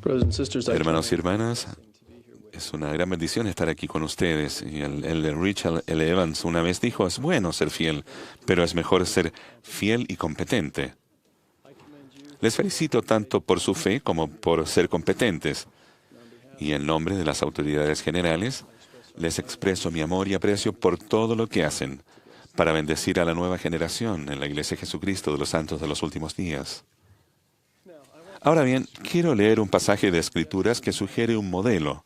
Hermanos y hermanas, es una gran bendición estar aquí con ustedes. Y el Richard L. Evans una vez dijo, es bueno ser fiel, pero es mejor ser fiel y competente. Les felicito tanto por su fe como por ser competentes. Y en nombre de las autoridades generales, les expreso mi amor y aprecio por todo lo que hacen para bendecir a la nueva generación en la Iglesia de Jesucristo de los Santos de los Últimos Días. Ahora bien, quiero leer un pasaje de Escrituras que sugiere un modelo.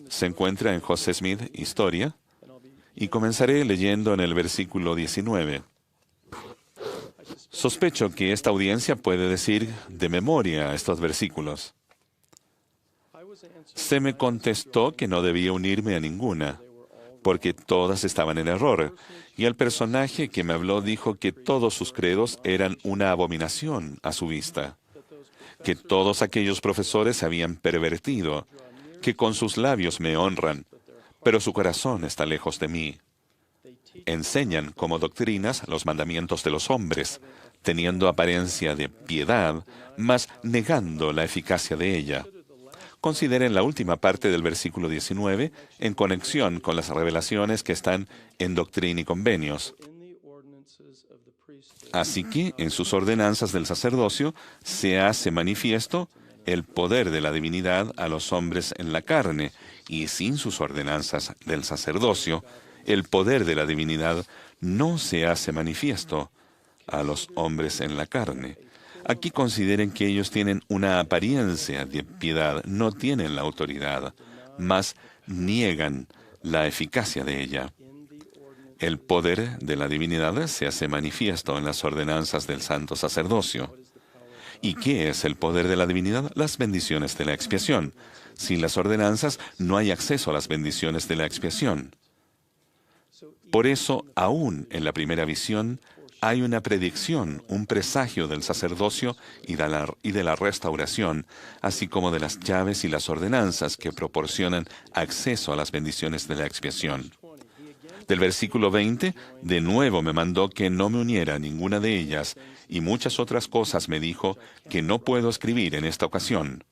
Se encuentra en José Smith, Historia, y comenzaré leyendo en el versículo 19. Sospecho que esta audiencia puede decir de memoria estos versículos. Se me contestó que no debía unirme a ninguna, porque todas estaban en error, y el personaje que me habló dijo que todos sus credos eran una abominación a su vista, que todos aquellos profesores se habían pervertido, que con sus labios me honran, pero su corazón está lejos de mí. Enseñan como doctrinas los mandamientos de los hombres, teniendo apariencia de piedad, mas negando la eficacia de ella. Consideren la última parte del versículo 19 en conexión con las revelaciones que están en Doctrina y Convenios. Así que en sus ordenanzas del sacerdocio se hace manifiesto el poder de la divinidad a los hombres en la carne, y sin sus ordenanzas del sacerdocio, el poder de la divinidad no se hace manifiesto a los hombres en la carne. Aquí consideren que ellos tienen una apariencia de piedad, no tienen la autoridad, mas niegan la eficacia de ella. El poder de la divinidad se hace manifiesto en las ordenanzas del santo sacerdocio. ¿Y qué es el poder de la divinidad? Las bendiciones de la expiación. Sin las ordenanzas no hay acceso a las bendiciones de la expiación. Por eso, aún en la primera visión, hay una predicción, un presagio del sacerdocio y de la restauración, así como de las llaves y las ordenanzas que proporcionan acceso a las bendiciones de la expiación. Del versículo 20, de nuevo me mandó que no me uniera a ninguna de ellas, y muchas otras cosas me dijo que no puedo escribir en esta ocasión.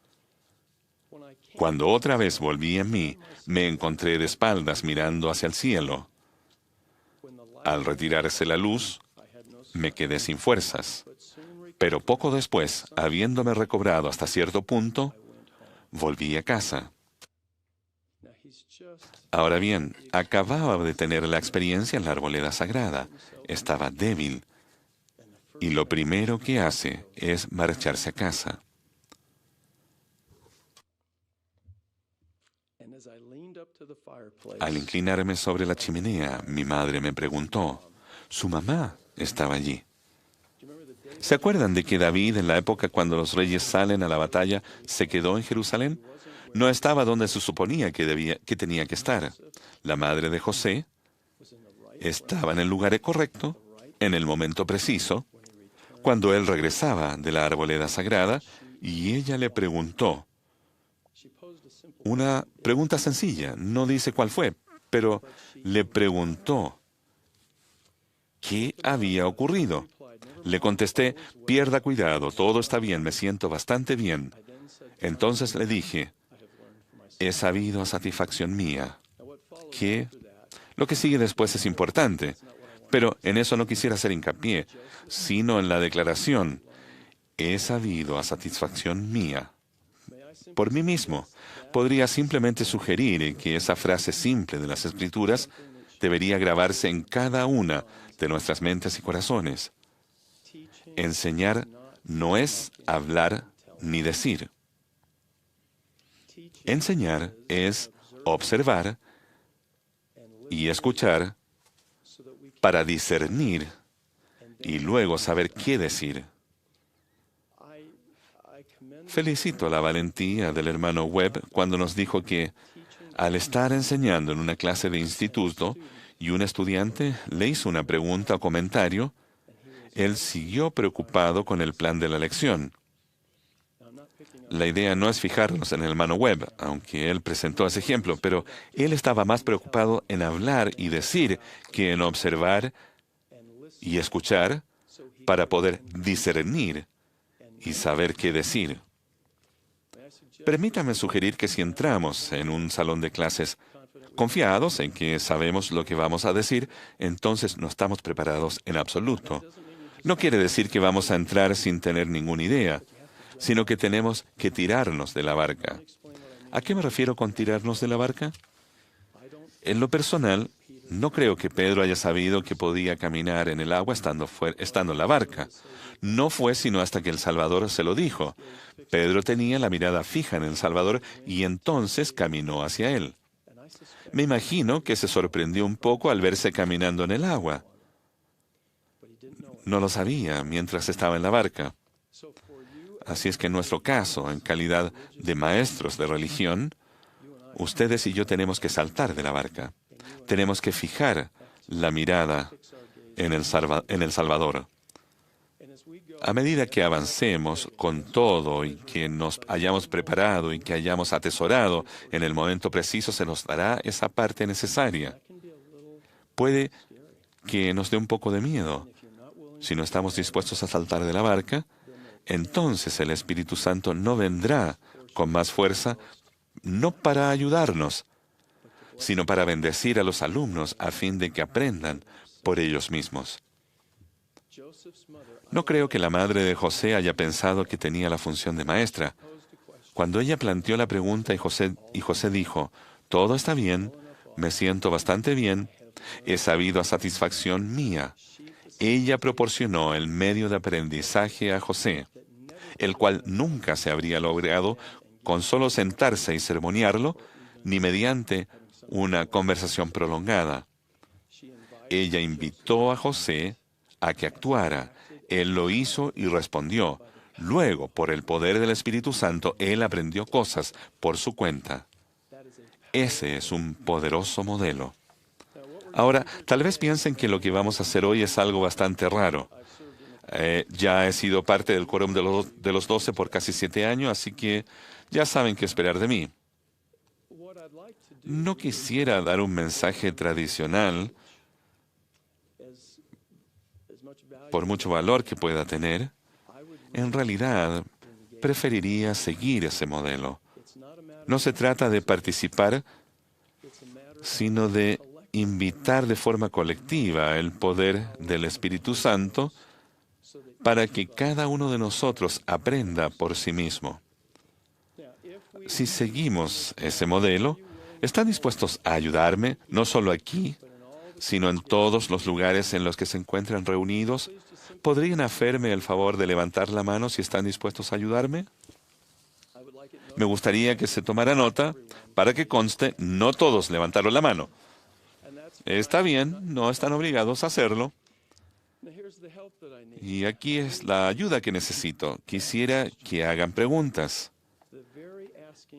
Cuando otra vez volví en mí, me encontré de espaldas mirando hacia el cielo. Al retirarse la luz, me quedé sin fuerzas. Pero poco después, habiéndome recobrado hasta cierto punto, volví a casa. Ahora bien, acababa de tener la experiencia en la arboleda sagrada. Estaba débil. Y lo primero que hace es marcharse a casa. Al inclinarme sobre la chimenea, mi madre me preguntó, ¿su mamá estaba allí? ¿Se acuerdan de que David, en la época cuando los reyes salen a la batalla, se quedó en Jerusalén? No estaba donde se suponía que tenía que estar. La madre de José estaba en el lugar correcto, en el momento preciso, cuando él regresaba de la arboleda sagrada, y ella le preguntó una pregunta sencilla, no dice cuál fue, pero le preguntó qué había ocurrido. Le contesté, pierda cuidado, todo está bien, me siento bastante bien. Entonces le dije, he sabido a satisfacción mía que lo que sigue después es importante, pero en eso no quisiera hacer hincapié, sino en la declaración, he sabido a satisfacción mía. Por mí mismo, podría simplemente sugerir que esa frase simple de las Escrituras debería grabarse en cada una de nuestras mentes y corazones. Enseñar no es hablar ni decir. Enseñar es observar y escuchar para discernir y luego saber qué decir. Felicito la valentía del hermano Webb cuando nos dijo que, al estar enseñando en una clase de instituto y un estudiante le hizo una pregunta o comentario, él siguió preocupado con el plan de la lección. La idea no es fijarnos en el hermano Webb, aunque él presentó ese ejemplo, pero él estaba más preocupado en hablar y decir que en observar y escuchar para poder discernir y saber qué decir. Permítame sugerir que si entramos en un salón de clases confiados en que sabemos lo que vamos a decir, entonces no estamos preparados en absoluto. No quiere decir que vamos a entrar sin tener ninguna idea, sino que tenemos que tirarnos de la barca. ¿A qué me refiero con tirarnos de la barca? En lo personal, no creo que Pedro haya sabido que podía caminar en el agua estando en la barca. No fue sino hasta que el Salvador se lo dijo. Pedro tenía la mirada fija en el Salvador y entonces caminó hacia él. Me imagino que se sorprendió un poco al verse caminando en el agua. No lo sabía mientras estaba en la barca. Así es que en nuestro caso, en calidad de maestros de religión, ustedes y yo tenemos que saltar de la barca. Tenemos que fijar la mirada en el Salvador. A medida que avancemos con todo y que nos hayamos preparado y que hayamos atesorado, en el momento preciso se nos dará esa parte necesaria. Puede que nos dé un poco de miedo. Si no estamos dispuestos a saltar de la barca, entonces el Espíritu Santo no vendrá con más fuerza, no para ayudarnos, sino para bendecir a los alumnos a fin de que aprendan por ellos mismos. No creo que la madre de José haya pensado que tenía la función de maestra. Cuando ella planteó la pregunta y José dijo, todo está bien, me siento bastante bien, he sabido a satisfacción mía. Ella proporcionó el medio de aprendizaje a José, el cual nunca se habría logrado con solo sentarse y sermonearlo, ni mediante una conversación prolongada. Ella invitó a José a que actuara. Él lo hizo y respondió. Luego, por el poder del Espíritu Santo, él aprendió cosas por su cuenta. Ese es un poderoso modelo. Ahora, tal vez piensen que lo que vamos a hacer hoy es algo bastante raro. Ya he sido parte del quórum de los 12 por casi 7 años, así que ya saben qué esperar de mí. No quisiera dar un mensaje tradicional, por mucho valor que pueda tener. En realidad, preferiría seguir ese modelo. No se trata de participar, sino de invitar de forma colectiva el poder del Espíritu Santo para que cada uno de nosotros aprenda por sí mismo. Si seguimos ese modelo, ¿están dispuestos a ayudarme, no solo aquí, sino en todos los lugares en los que se encuentran reunidos? ¿Podrían hacerme el favor de levantar la mano si están dispuestos a ayudarme? Me gustaría que se tomara nota para que conste, no todos levantaron la mano. Está bien, no están obligados a hacerlo. Y aquí es la ayuda que necesito. Quisiera que hagan preguntas.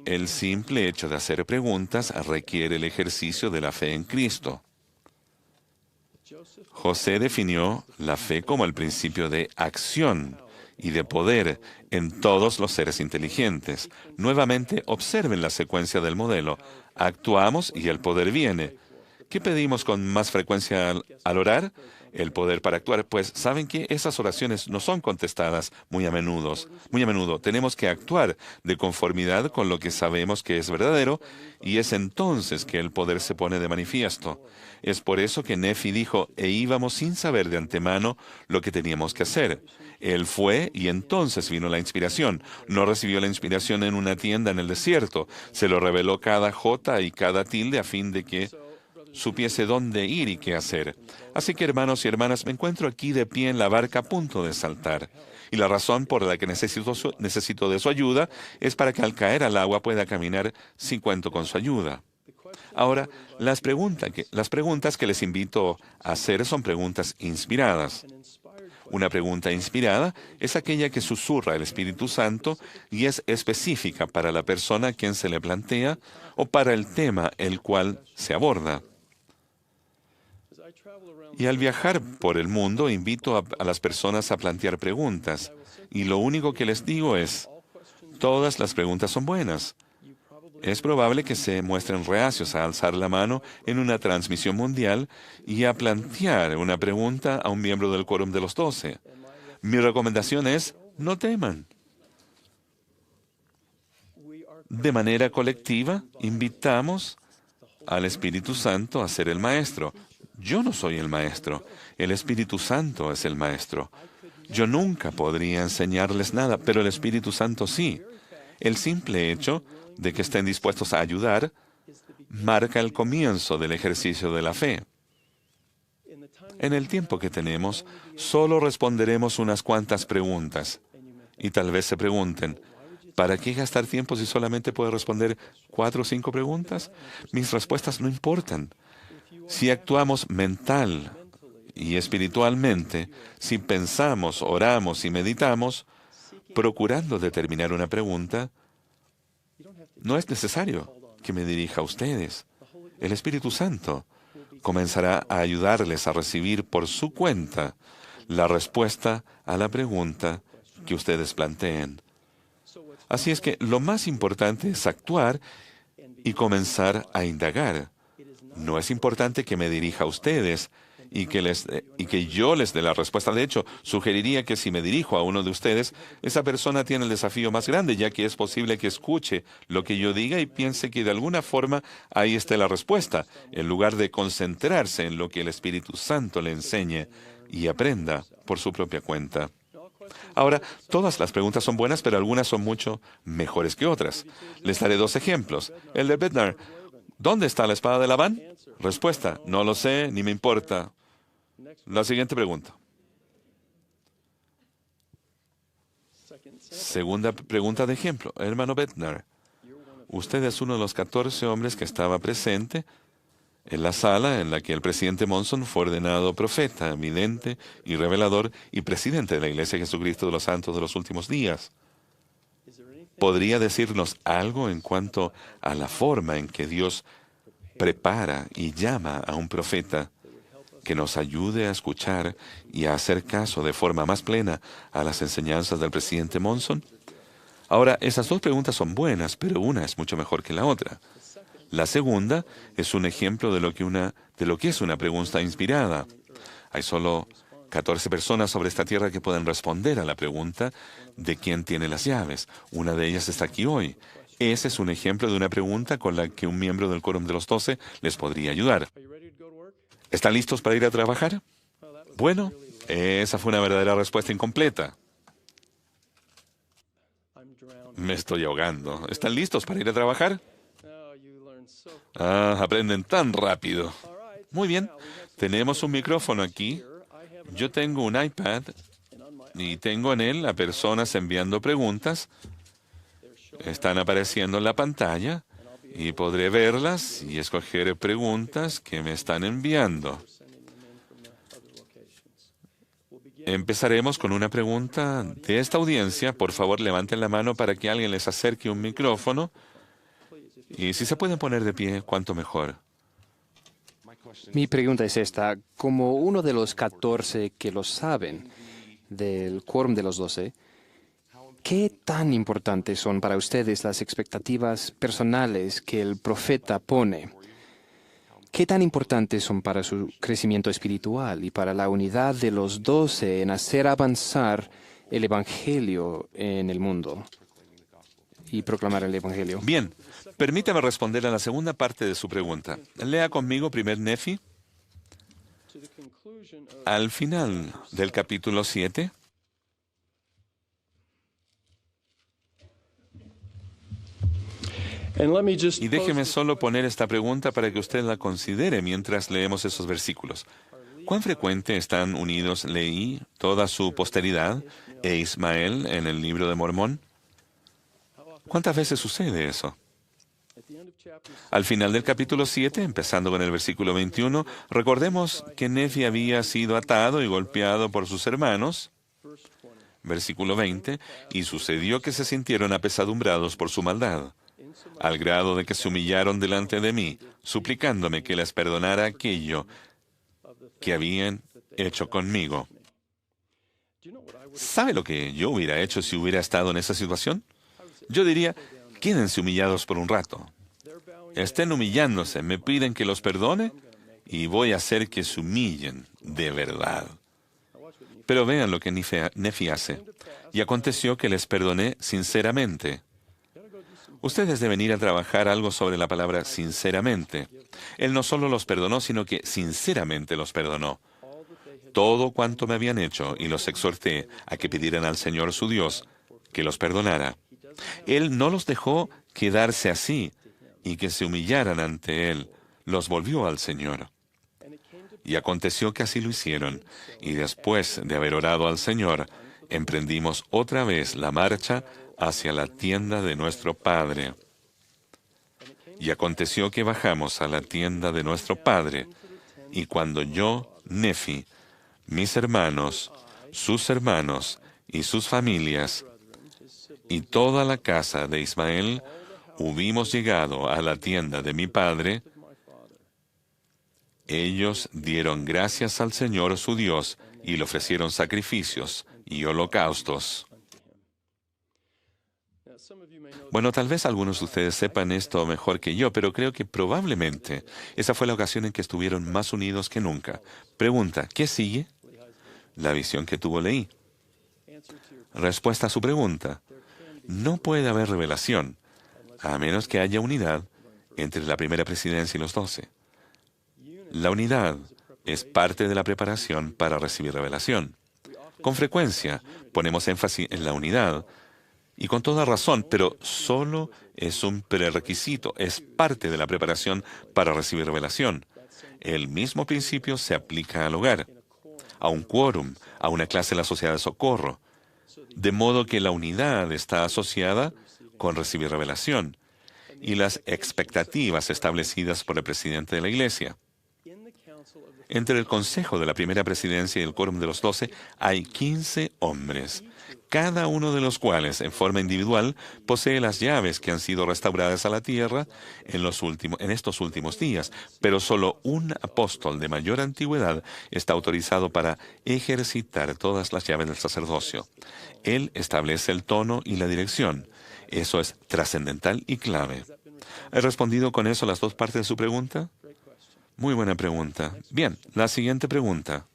El simple hecho de hacer preguntas requiere el ejercicio de la fe en Cristo. José definió la fe como el principio de acción y de poder en todos los seres inteligentes. Nuevamente, observen la secuencia del modelo. Actuamos y el poder viene. ¿Qué pedimos con más frecuencia al orar? El poder para actuar. Pues, ¿saben qué? Esas oraciones no son contestadas muy a menudo. Muy a menudo tenemos que actuar de conformidad con lo que sabemos que es verdadero, y es entonces que el poder se pone de manifiesto. Es por eso que Nefi dijo, e íbamos sin saber de antemano lo que teníamos que hacer. Él fue y entonces vino la inspiración. No recibió la inspiración en una tienda en el desierto. Se lo reveló cada jota y cada tilde a fin de que supiese dónde ir y qué hacer. Así que, hermanos y hermanas, me encuentro aquí de pie en la barca a punto de saltar. Y la razón por la que necesito de su ayuda es para que al caer al agua pueda caminar si cuento con su ayuda. Ahora, las preguntas que les invito a hacer son preguntas inspiradas. Una pregunta inspirada es aquella que susurra el Espíritu Santo y es específica para la persona a quien se le plantea o para el tema el cual se aborda. Y al viajar por el mundo, invito a las personas a plantear preguntas. Y lo único que les digo es, todas las preguntas son buenas. Es probable que se muestren reacios a alzar la mano en una transmisión mundial y a plantear una pregunta a un miembro del quórum de los 12. Mi recomendación es, no teman. de manera colectiva, invitamos al Espíritu Santo a ser el maestro. Yo no soy el maestro, el Espíritu Santo es el maestro. Yo nunca podría enseñarles nada, pero el Espíritu Santo sí. El simple hecho de que estén dispuestos a ayudar marca el comienzo del ejercicio de la fe. En el tiempo que tenemos, solo responderemos unas cuantas preguntas. Y tal vez se pregunten, ¿para qué gastar tiempo si solamente puedo responder 4 o 5 preguntas? Mis respuestas no importan. Si actuamos mental y espiritualmente, si pensamos, oramos y meditamos, procurando determinar una pregunta, no es necesario que me dirija a ustedes. El Espíritu Santo comenzará a ayudarles a recibir por su cuenta la respuesta a la pregunta que ustedes planteen. Así es que lo más importante es actuar y comenzar a indagar. No es importante que me dirija a ustedes y que yo les dé la respuesta. De hecho, sugeriría que si me dirijo a uno de ustedes, esa persona tiene el desafío más grande, ya que es posible que escuche lo que yo diga y piense que de alguna forma ahí está la respuesta, en lugar de concentrarse en lo que el Espíritu Santo le enseñe y aprenda por su propia cuenta. Ahora, todas las preguntas son buenas, pero algunas son mucho mejores que otras. Les daré 2 ejemplos. El de Bednar. ¿Dónde está la espada de Labán? Respuesta, no lo sé, ni me importa. La siguiente pregunta. Segunda pregunta de ejemplo. Hermano Bednar, usted es uno de los 14 hombres que estaba presente en la sala en la que el presidente Monson fue ordenado profeta, vidente y revelador y presidente de la Iglesia de Jesucristo de los Santos de los Últimos Días. ¿Podría decirnos algo en cuanto a la forma en que Dios prepara y llama a un profeta que nos ayude a escuchar y a hacer caso de forma más plena a las enseñanzas del presidente Monson? Ahora, esas 2 preguntas son buenas, pero una es mucho mejor que la otra. La segunda es un ejemplo de lo que es una pregunta inspirada. Hay solo 14 personas sobre esta tierra que pueden responder a la pregunta de quién tiene las llaves. Una de ellas está aquí hoy. Ese es un ejemplo de una pregunta con la que un miembro del Quórum de los 12 les podría ayudar. ¿Están listos para ir a trabajar? Bueno, esa fue una verdadera respuesta incompleta. Me estoy ahogando. ¿Están listos para ir a trabajar? Aprenden tan rápido. Muy bien, tenemos un micrófono aquí. Yo tengo un iPad y tengo en él a personas enviando preguntas. Están apareciendo en la pantalla y podré verlas y escoger preguntas que me están enviando. Empezaremos con una pregunta de esta audiencia. Por favor, levanten la mano para que alguien les acerque un micrófono. Y si se pueden poner de pie, cuánto mejor. Mi pregunta es esta. Como uno de los 14 que lo saben del Quórum de los 12, ¿qué tan importantes son para ustedes las expectativas personales que el profeta pone? ¿Qué tan importantes son para su crecimiento espiritual y para la unidad de los 12 en hacer avanzar el Evangelio en el mundo y proclamar el Evangelio? Bien, permítame responder a la segunda parte de su pregunta. Lea conmigo primer Nefi. Al final del capítulo 7, y déjeme solo poner esta pregunta para que usted la considere mientras leemos esos versículos. ¿Cuán frecuente están unidos Leí, toda su posteridad, e Ismael en el libro de Mormón? ¿Cuántas veces sucede eso? Al final del capítulo 7, empezando con el versículo 21, recordemos que Nefi había sido atado y golpeado por sus hermanos. Versículo 20, y sucedió que se sintieron apesadumbrados por su maldad, al grado de que se humillaron delante de mí, suplicándome que les perdonara aquello que habían hecho conmigo. ¿Sabe lo que yo hubiera hecho si hubiera estado en esa situación? Yo diría, quédense humillados por un rato. Estén humillándose, me piden que los perdone y voy a hacer que se humillen de verdad. Pero vean lo que Nefi hace. Y aconteció que les perdoné sinceramente. Ustedes deben ir a trabajar algo sobre la palabra sinceramente. Él no solo los perdonó, sino que sinceramente los perdonó. Todo cuanto me habían hecho y los exhorté a que pidieran al Señor su Dios que los perdonara. Él no los dejó quedarse así y que se humillaran ante Él. Los volvió al Señor. Y aconteció que así lo hicieron, y después de haber orado al Señor, emprendimos otra vez la marcha hacia la tienda de nuestro Padre. Y aconteció que bajamos a la tienda de nuestro Padre, y cuando yo, Nefi, mis hermanos, sus hermanos y sus familias, y toda la casa de Ismael, hubimos llegado a la tienda de mi padre, ellos dieron gracias al Señor su Dios y le ofrecieron sacrificios y holocaustos. Bueno, tal vez algunos de ustedes sepan esto mejor que yo, pero creo que probablemente esa fue la ocasión en que estuvieron más unidos que nunca. Pregunta, ¿qué sigue? La visión que tuvo Leí. Respuesta a su pregunta. No puede haber revelación, a menos que haya unidad entre la primera presidencia y los 12. La unidad es parte de la preparación para recibir revelación. Con frecuencia ponemos énfasis en la unidad, y con toda razón, pero solo es un prerequisito, es parte de la preparación para recibir revelación. El mismo principio se aplica al hogar, a un quórum, a una clase de la sociedad de socorro, de modo que la unidad está asociada con recibir revelación y las expectativas establecidas por el presidente de la Iglesia. Entre el Consejo de la Primera Presidencia y el Quórum de los 12 hay 15 hombres, cada uno de los cuales, en forma individual, posee las llaves que han sido restauradas a la tierra en estos últimos días, pero solo un apóstol de mayor antigüedad está autorizado para ejercitar todas las llaves del sacerdocio. Él establece el tono y la dirección. Eso es trascendental y clave. ¿He respondido con eso las dos partes de su pregunta? Muy buena pregunta. Bien, la siguiente pregunta.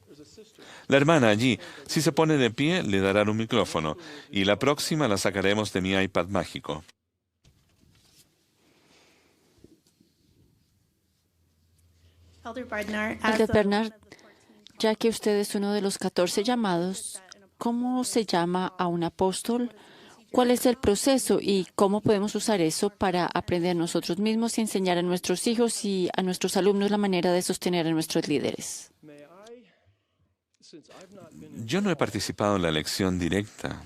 La hermana allí, si se pone de pie, le darán un micrófono, y la próxima la sacaremos de mi iPad mágico. Elder Bernard, ya que usted es uno de los 14 llamados, ¿cómo se llama a un apóstol? ¿Cuál es el proceso y cómo podemos usar eso para aprender nosotros mismos y enseñar a nuestros hijos y a nuestros alumnos la manera de sostener a nuestros líderes? Yo no he participado en la elección directa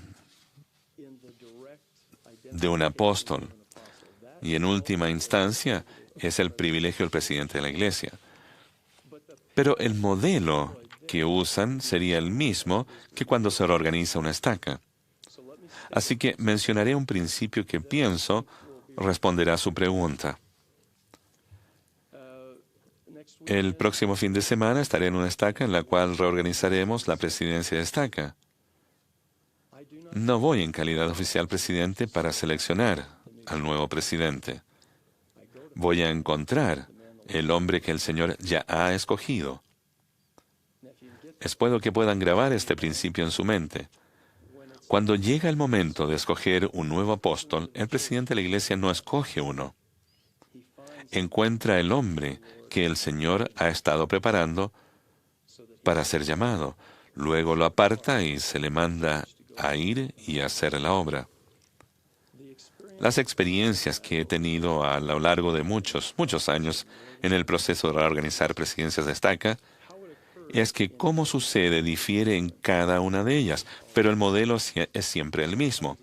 de un apóstol, y en última instancia es el privilegio del presidente de la Iglesia. Pero el modelo que usan sería el mismo que cuando se reorganiza una estaca. Así que mencionaré un principio que pienso responderá a su pregunta. El próximo fin de semana estaré en una estaca en la cual reorganizaremos la presidencia de estaca. No voy en calidad de oficial presidente para seleccionar al nuevo presidente. Voy a encontrar el hombre que el Señor ya ha escogido. Espero que puedan grabar este principio en su mente. Cuando llega el momento de escoger un nuevo apóstol, el presidente de la Iglesia no escoge uno. Encuentra el hombre que el Señor ha estado preparando para ser llamado. Luego lo aparta y se le manda a ir y a hacer la obra. Las experiencias que he tenido a lo largo de muchos años en el proceso de reorganizar presidencias de estaca es que cómo sucede difiere en cada una de ellas, pero el modelo es siempre el mismo.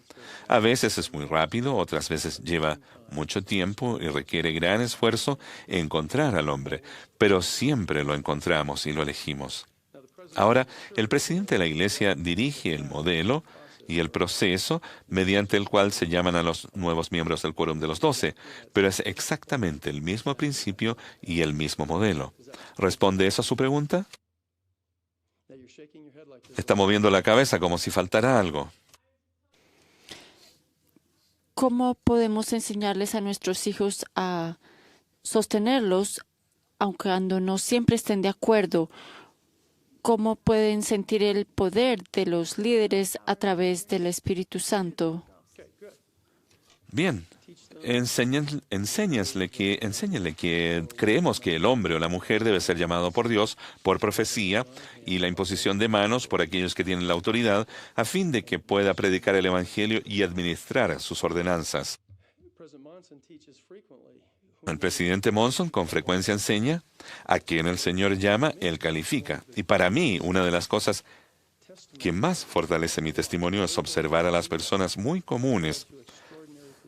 A veces es muy rápido, otras veces lleva mucho tiempo y requiere gran esfuerzo encontrar al hombre, pero siempre lo encontramos y lo elegimos. Ahora, el presidente de la Iglesia dirige el modelo y el proceso mediante el cual se llaman a los nuevos miembros del Quórum de los 12, pero es exactamente el mismo principio y el mismo modelo. ¿Responde eso a su pregunta? Está moviendo la cabeza como si faltara algo. ¿Cómo podemos enseñarles a nuestros hijos a sostenerlos, aunque cuando no siempre estén de acuerdo? ¿Cómo pueden sentir el poder de los líderes a través del Espíritu Santo? Bien, enséñale que creemos que el hombre o la mujer debe ser llamado por Dios por profecía y la imposición de manos por aquellos que tienen la autoridad, a fin de que pueda predicar el Evangelio y administrar sus ordenanzas. El presidente Monson con frecuencia enseña: a quien el Señor llama, Él califica. Y para mí, una de las cosas que más fortalece mi testimonio es observar a las personas muy comunes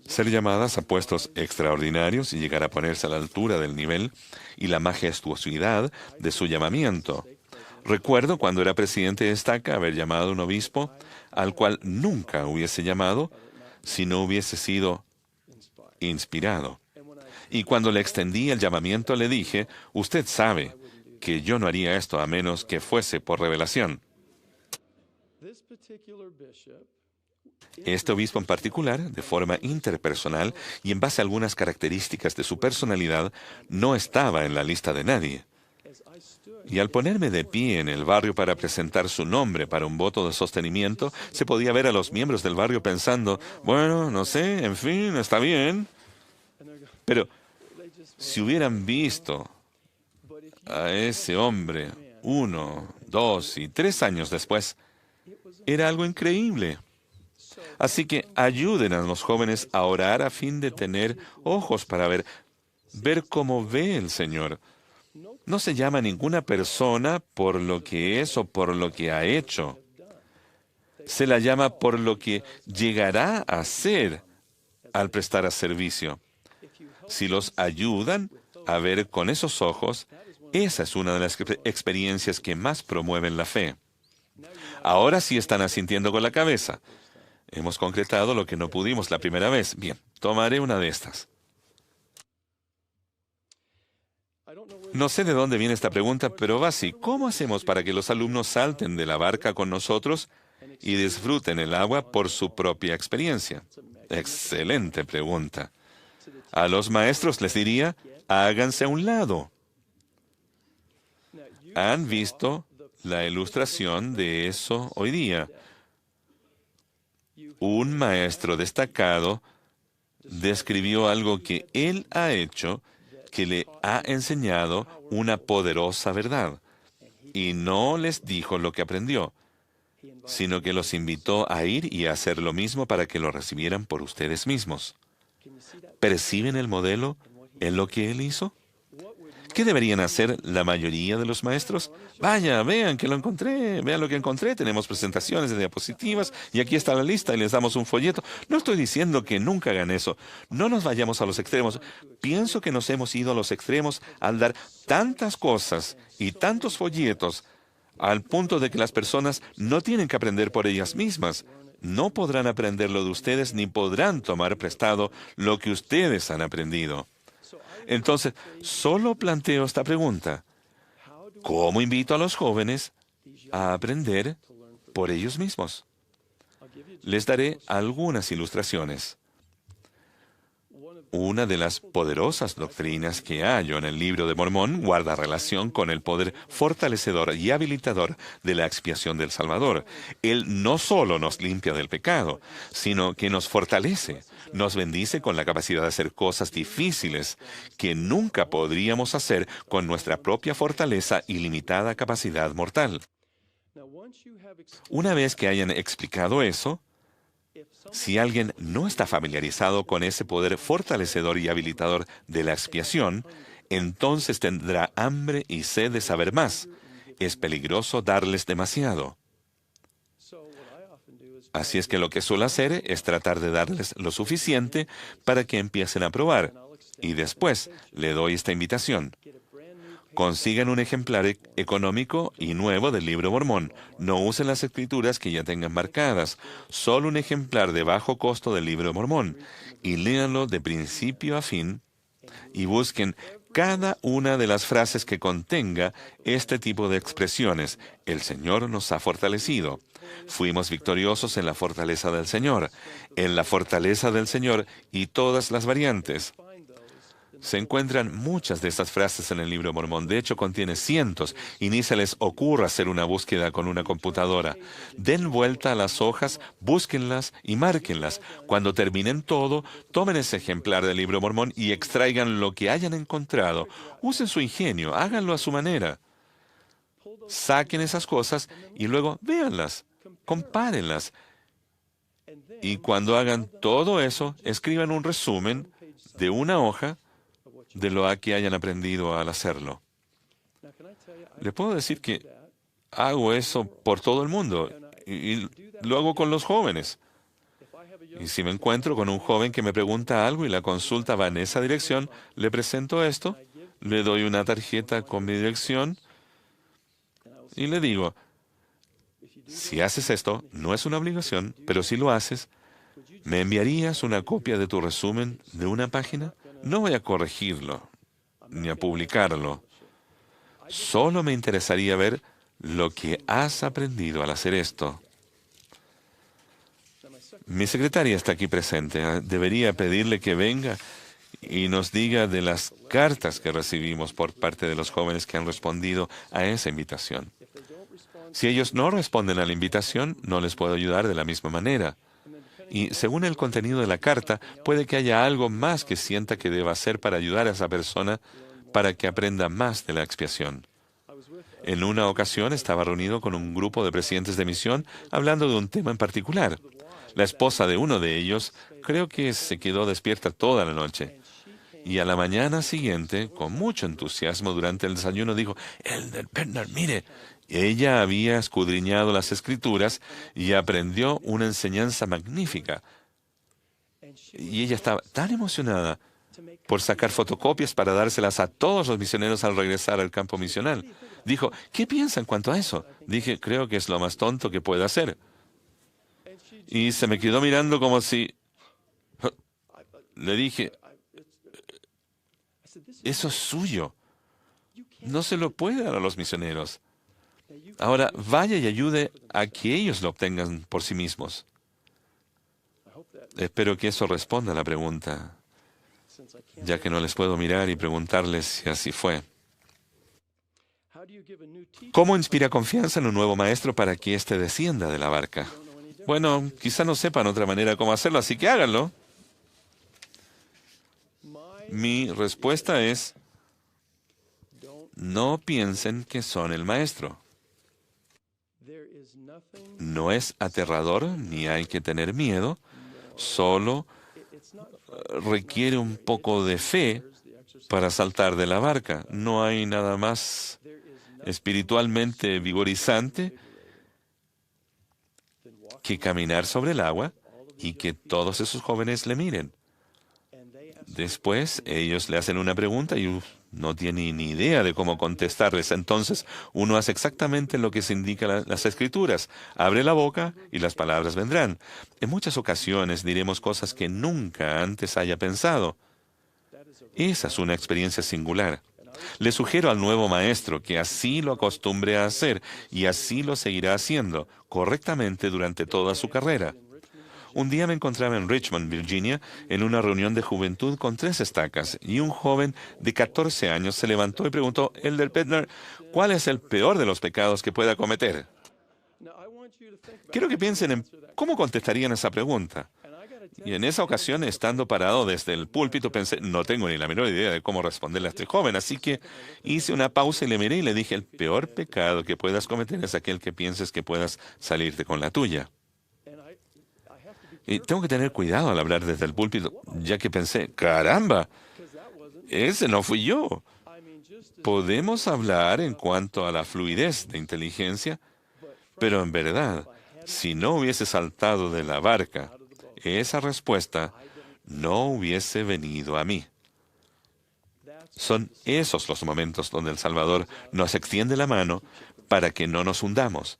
ser llamadas a puestos extraordinarios y llegar a ponerse a la altura del nivel y la majestuosidad de su llamamiento. Recuerdo cuando era presidente de Estaca haber llamado a un obispo al cual nunca hubiese llamado si no hubiese sido inspirado. Y cuando le extendí el llamamiento le dije: usted sabe que yo no haría esto a menos que fuese por revelación. Este obispo en particular, de forma interpersonal y en base a algunas características de su personalidad, no estaba en la lista de nadie. Y al ponerme de pie en el barrio para presentar su nombre para un voto de sostenimiento, se podía ver a los miembros del barrio pensando: bueno, no sé, en fin, está bien. Pero si hubieran visto a ese hombre 1, 2 y 3 años después, era algo increíble. Así que ayuden a los jóvenes a orar a fin de tener ojos para ver cómo ve el Señor. No se llama a ninguna persona por lo que es o por lo que ha hecho. Se la llama por lo que llegará a ser al prestar a servicio. Si los ayudan a ver con esos ojos, esa es una de las experiencias que más promueven la fe. Ahora sí están asintiendo con la cabeza. Hemos concretado lo que no pudimos la primera vez. Bien, tomaré una de estas. No sé de dónde viene esta pregunta, pero va así: ¿cómo hacemos para que los alumnos salten de la barca con nosotros y disfruten el agua por su propia experiencia? Excelente pregunta. A los maestros les diría: háganse a un lado. ¿Han visto la ilustración de eso hoy día? Un maestro destacado describió algo que él ha hecho, que le ha enseñado una poderosa verdad. Y no les dijo lo que aprendió, sino que los invitó a ir y a hacer lo mismo para que lo recibieran por ustedes mismos. ¿Perciben el modelo en lo que él hizo? ¿Qué deberían hacer la mayoría de los maestros? Vaya, vean que lo encontré, vean lo que encontré. Tenemos presentaciones de diapositivas y aquí está la lista y les damos un folleto. No estoy diciendo que nunca hagan eso. No nos vayamos a los extremos. Pienso que nos hemos ido a los extremos al dar tantas cosas y tantos folletos al punto de que las personas no tienen que aprender por ellas mismas. No podrán aprenderlo de ustedes ni podrán tomar prestado lo que ustedes han aprendido. Entonces, solo planteo esta pregunta: ¿cómo invito a los jóvenes a aprender por ellos mismos? Les daré algunas ilustraciones. Una de las poderosas doctrinas que hallo en el Libro de Mormón guarda relación con el poder fortalecedor y habilitador de la expiación del Salvador. Él no solo nos limpia del pecado, sino que nos fortalece, nos bendice con la capacidad de hacer cosas difíciles que nunca podríamos hacer con nuestra propia fortaleza y limitada capacidad mortal. Una vez que hayan explicado eso, si alguien no está familiarizado con ese poder fortalecedor y habilitador de la expiación, entonces tendrá hambre y sed de saber más. Es peligroso darles demasiado. Así es que lo que suelo hacer es tratar de darles lo suficiente para que empiecen a probar. Y después le doy esta invitación: consigan un ejemplar económico y nuevo del Libro Mormón. No usen las escrituras que ya tengan marcadas. Solo un ejemplar de bajo costo del Libro Mormón. Y léanlo de principio a fin y busquen cada una de las frases que contenga este tipo de expresiones. El Señor nos ha fortalecido. Fuimos victoriosos en la fortaleza del Señor. En la fortaleza del Señor y todas las variantes. Se encuentran muchas de estas frases en el libro de Mormón. De hecho, contiene cientos y ni se les ocurra hacer una búsqueda con una computadora. Den vuelta a las hojas, búsquenlas y márquenlas. Cuando terminen todo, tomen ese ejemplar del libro de Mormón y extraigan lo que hayan encontrado. Usen su ingenio, háganlo a su manera. Saquen esas cosas y luego véanlas, compárenlas. Y cuando hagan todo eso, escriban un resumen de una hoja de lo que hayan aprendido al hacerlo. Le puedo decir que hago eso por todo el mundo y lo hago con los jóvenes. Y si me encuentro con un joven que me pregunta algo y la consulta va en esa dirección, le presento esto, le doy una tarjeta con mi dirección y le digo, si haces esto, no es una obligación, pero si lo haces, ¿me enviarías una copia de tu resumen de una página? No voy a corregirlo, ni a publicarlo. Solo me interesaría ver lo que has aprendido al hacer esto. Mi secretaria está aquí presente. Debería pedirle que venga y nos diga de las cartas que recibimos por parte de los jóvenes que han respondido a esa invitación. Si ellos no responden a la invitación, no les puedo ayudar de la misma manera. Y según el contenido de la carta, puede que haya algo más que sienta que deba hacer para ayudar a esa persona para que aprenda más de la expiación. En una ocasión estaba reunido con un grupo de presidentes de misión hablando de un tema en particular. La esposa de uno de ellos creo que se quedó despierta toda la noche. Y a la mañana siguiente, con mucho entusiasmo durante el desayuno, dijo, Elder Bednar, mire, ella había escudriñado las Escrituras y aprendió una enseñanza magnífica. Y ella estaba tan emocionada por sacar fotocopias para dárselas a todos los misioneros al regresar al campo misional. Dijo, ¿qué piensa en cuanto a eso? Dije, creo que es lo más tonto que puede hacer. Y se me quedó mirando como si... Le dije, eso es suyo. No se lo puede dar a los misioneros. Ahora, vaya y ayude a que ellos lo obtengan por sí mismos. Espero que eso responda a la pregunta, ya que no les puedo mirar y preguntarles si así fue. ¿Cómo inspira confianza en un nuevo maestro para que éste descienda de la barca? Bueno, quizá no sepan otra manera cómo hacerlo, así que háganlo. Mi respuesta es, no piensen que son el maestro. No es aterrador, ni hay que tener miedo, solo requiere un poco de fe para saltar de la barca. No hay nada más espiritualmente vigorizante que caminar sobre el agua y que todos esos jóvenes le miren. Después ellos le hacen una pregunta y no tiene ni idea de cómo contestarles. Entonces uno hace exactamente lo que se indica en las Escrituras. Abre la boca y las palabras vendrán. En muchas ocasiones diremos cosas que nunca antes haya pensado. Esa es una experiencia singular. Le sugiero al nuevo maestro que así lo acostumbre a hacer y así lo seguirá haciendo correctamente durante toda su carrera. Un día me encontraba en Richmond, Virginia, en una reunión de juventud con 3 estacas, y un joven de 14 años se levantó y preguntó, Elder Bednar, ¿cuál es el peor de los pecados que pueda cometer? Quiero que piensen en cómo contestarían esa pregunta. Y en esa ocasión, estando parado desde el púlpito, pensé, no tengo ni la menor idea de cómo responderle a este joven, así que hice una pausa y le miré y le dije, el peor pecado que puedas cometer es aquel que pienses que puedas salirte con la tuya. Y tengo que tener cuidado al hablar desde el púlpito, ya que pensé, caramba, ese no fui yo. Podemos hablar en cuanto a la fluidez de inteligencia, pero en verdad, si no hubiese saltado de la barca, esa respuesta no hubiese venido a mí. Son esos los momentos donde el Salvador nos extiende la mano para que no nos hundamos,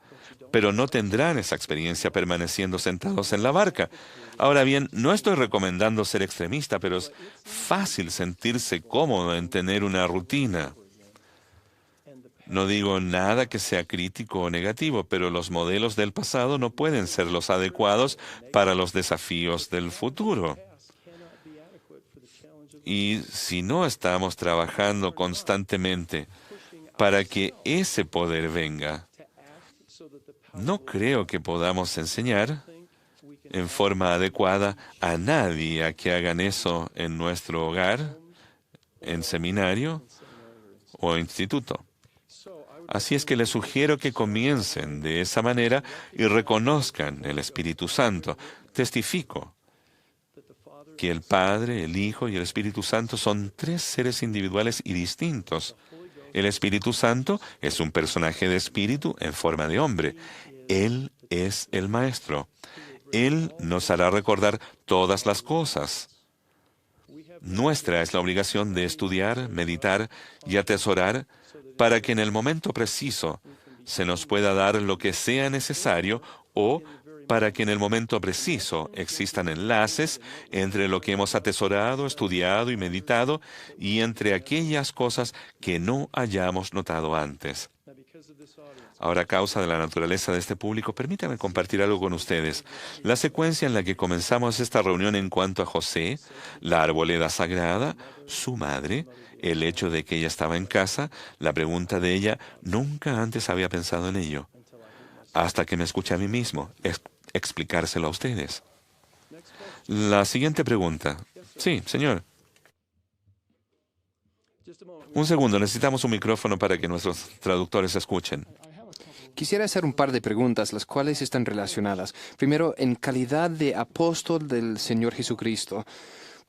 pero no tendrán esa experiencia permaneciendo sentados en la barca. Ahora bien, no estoy recomendando ser extremista, pero es fácil sentirse cómodo en tener una rutina. No digo nada que sea crítico o negativo, pero los modelos del pasado no pueden ser los adecuados para los desafíos del futuro. Y si no estamos trabajando constantemente para que ese poder venga, no creo que podamos enseñar en forma adecuada a nadie a que hagan eso en nuestro hogar, en seminario o instituto. Así es que les sugiero que comiencen de esa manera y reconozcan el Espíritu Santo. Testifico que el Padre, el Hijo y el Espíritu Santo son tres seres individuales y distintos. El Espíritu Santo es un personaje de espíritu en forma de hombre. Él es el Maestro. Él nos hará recordar todas las cosas. Nuestra es la obligación de estudiar, meditar y atesorar para que en el momento preciso se nos pueda dar lo que sea necesario o para que en el momento preciso existan enlaces entre lo que hemos atesorado, estudiado y meditado y entre aquellas cosas que no hayamos notado antes. Ahora, a causa de la naturaleza de este público, permítanme compartir algo con ustedes. La secuencia en la que comenzamos esta reunión en cuanto a José, la arboleda sagrada, su madre, el hecho de que ella estaba en casa, la pregunta de ella, nunca antes había pensado en ello, hasta que me escuché a mí mismo explicárselo a ustedes. La siguiente pregunta. Sí, señor. Un segundo, necesitamos un micrófono para que nuestros traductores escuchen. Quisiera hacer un par de preguntas, las cuales están relacionadas. Primero, en calidad de apóstol del Señor Jesucristo,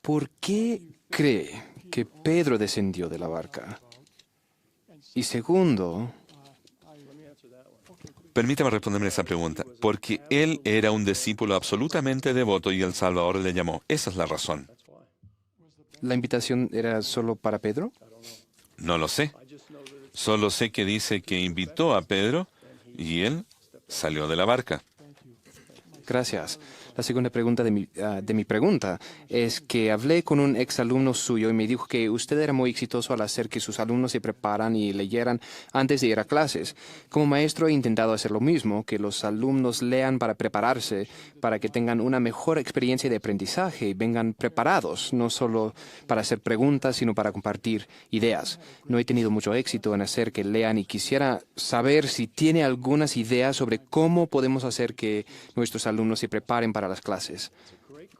¿por qué cree que Pedro descendió de la barca? Y segundo, permítame responderme esa pregunta. Porque él era un discípulo absolutamente devoto y el Salvador le llamó. Esa es la razón. ¿la invitación era solo para Pedro? No lo sé. Solo sé que dice que invitó a Pedro y él salió de la barca. Gracias. La segunda pregunta de mi pregunta es que hablé con un exalumno suyo y me dijo que usted era muy exitoso al hacer que sus alumnos se preparan y leyeran antes de ir a clases. Como maestro he intentado hacer lo mismo, que los alumnos lean para prepararse, para que tengan una mejor experiencia de aprendizaje y vengan preparados, no solo para hacer preguntas, sino para compartir ideas. No he tenido mucho éxito en hacer que lean y quisiera saber si tiene algunas ideas sobre cómo podemos hacer que nuestros alumnos se preparen para las clases.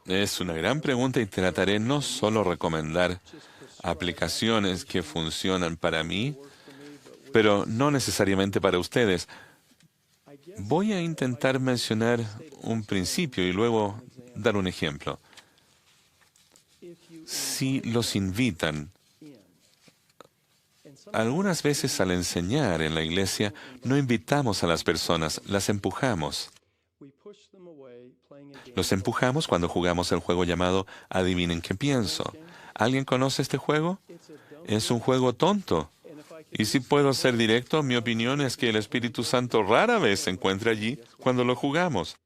Es una gran pregunta y trataré no solo recomendar aplicaciones que funcionan para mí, pero no necesariamente para ustedes. Voy a intentar mencionar un principio y luego dar un ejemplo. Si los invitan, algunas veces al enseñar en la iglesia no invitamos a las personas, las empujamos. Los empujamos cuando jugamos el juego llamado Adivinen qué pienso. ¿Alguien conoce este juego? Es un juego tonto. Y si puedo ser directo, mi opinión es que el Espíritu Santo rara vez se encuentra allí cuando lo jugamos.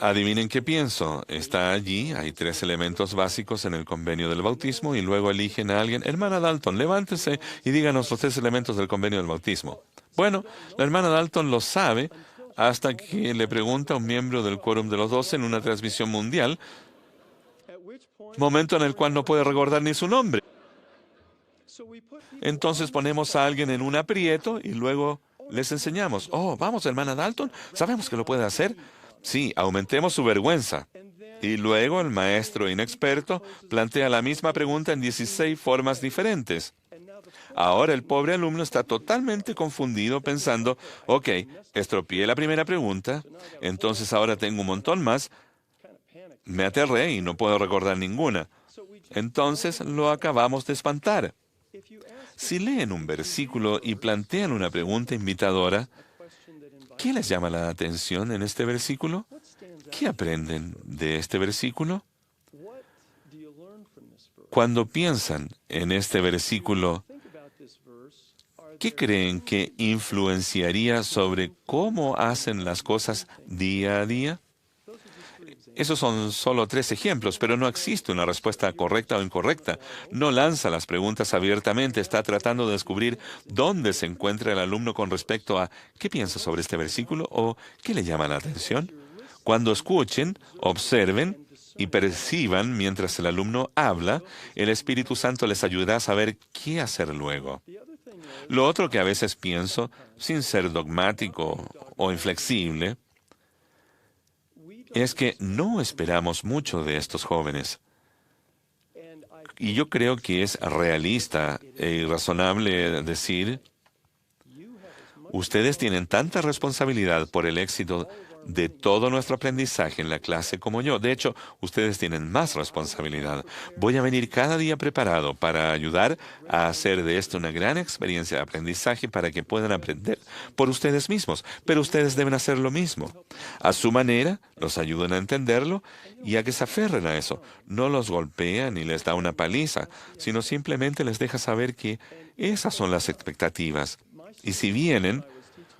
Adivinen qué pienso. Está allí, hay 3 elementos básicos en el convenio del bautismo y luego eligen a alguien. Hermana Dalton, levántese y díganos los 3 elementos del convenio del bautismo. Bueno, la hermana Dalton lo sabe hasta que le pregunta a un miembro del Quórum de los 12 en una transmisión mundial, momento en el cual no puede recordar ni su nombre. Entonces ponemos a alguien en un aprieto y luego les enseñamos. Oh, vamos, hermana Dalton, sabemos que lo puede hacer. Sí, aumentemos su vergüenza. Y luego el maestro inexperto plantea la misma pregunta en 16 formas diferentes. Ahora el pobre alumno está totalmente confundido pensando, ok, estropeé la primera pregunta, entonces ahora tengo un montón más. Me aterré y no puedo recordar ninguna. Entonces lo acabamos de espantar. Si leen un versículo y plantean una pregunta invitadora, ¿qué les llama la atención en este versículo? ¿Qué aprenden de este versículo? Cuando piensan en este versículo, ¿qué creen que influenciaría sobre cómo hacen las cosas día a día? Esos son solo 3 ejemplos, pero no existe una respuesta correcta o incorrecta. No lanza las preguntas abiertamente, está tratando de descubrir dónde se encuentra el alumno con respecto a qué piensa sobre este versículo o qué le llama la atención. Cuando escuchen, observen y perciban mientras el alumno habla, el Espíritu Santo les ayudará a saber qué hacer luego. Lo otro que a veces pienso, sin ser dogmático o inflexible, es que no esperamos mucho de estos jóvenes. Y yo creo que es realista e irrazonable decir, ustedes tienen tanta responsabilidad por el éxito de todo nuestro aprendizaje en la clase como yo. De hecho, ustedes tienen más responsabilidad. Voy a venir cada día preparado para ayudar a hacer de esto una gran experiencia de aprendizaje para que puedan aprender por ustedes mismos. Pero ustedes deben hacer lo mismo. A su manera, los ayudan a entenderlo y a que se aferren a eso. No los golpea ni les da una paliza, sino simplemente les deja saber que esas son las expectativas. Y si vienen,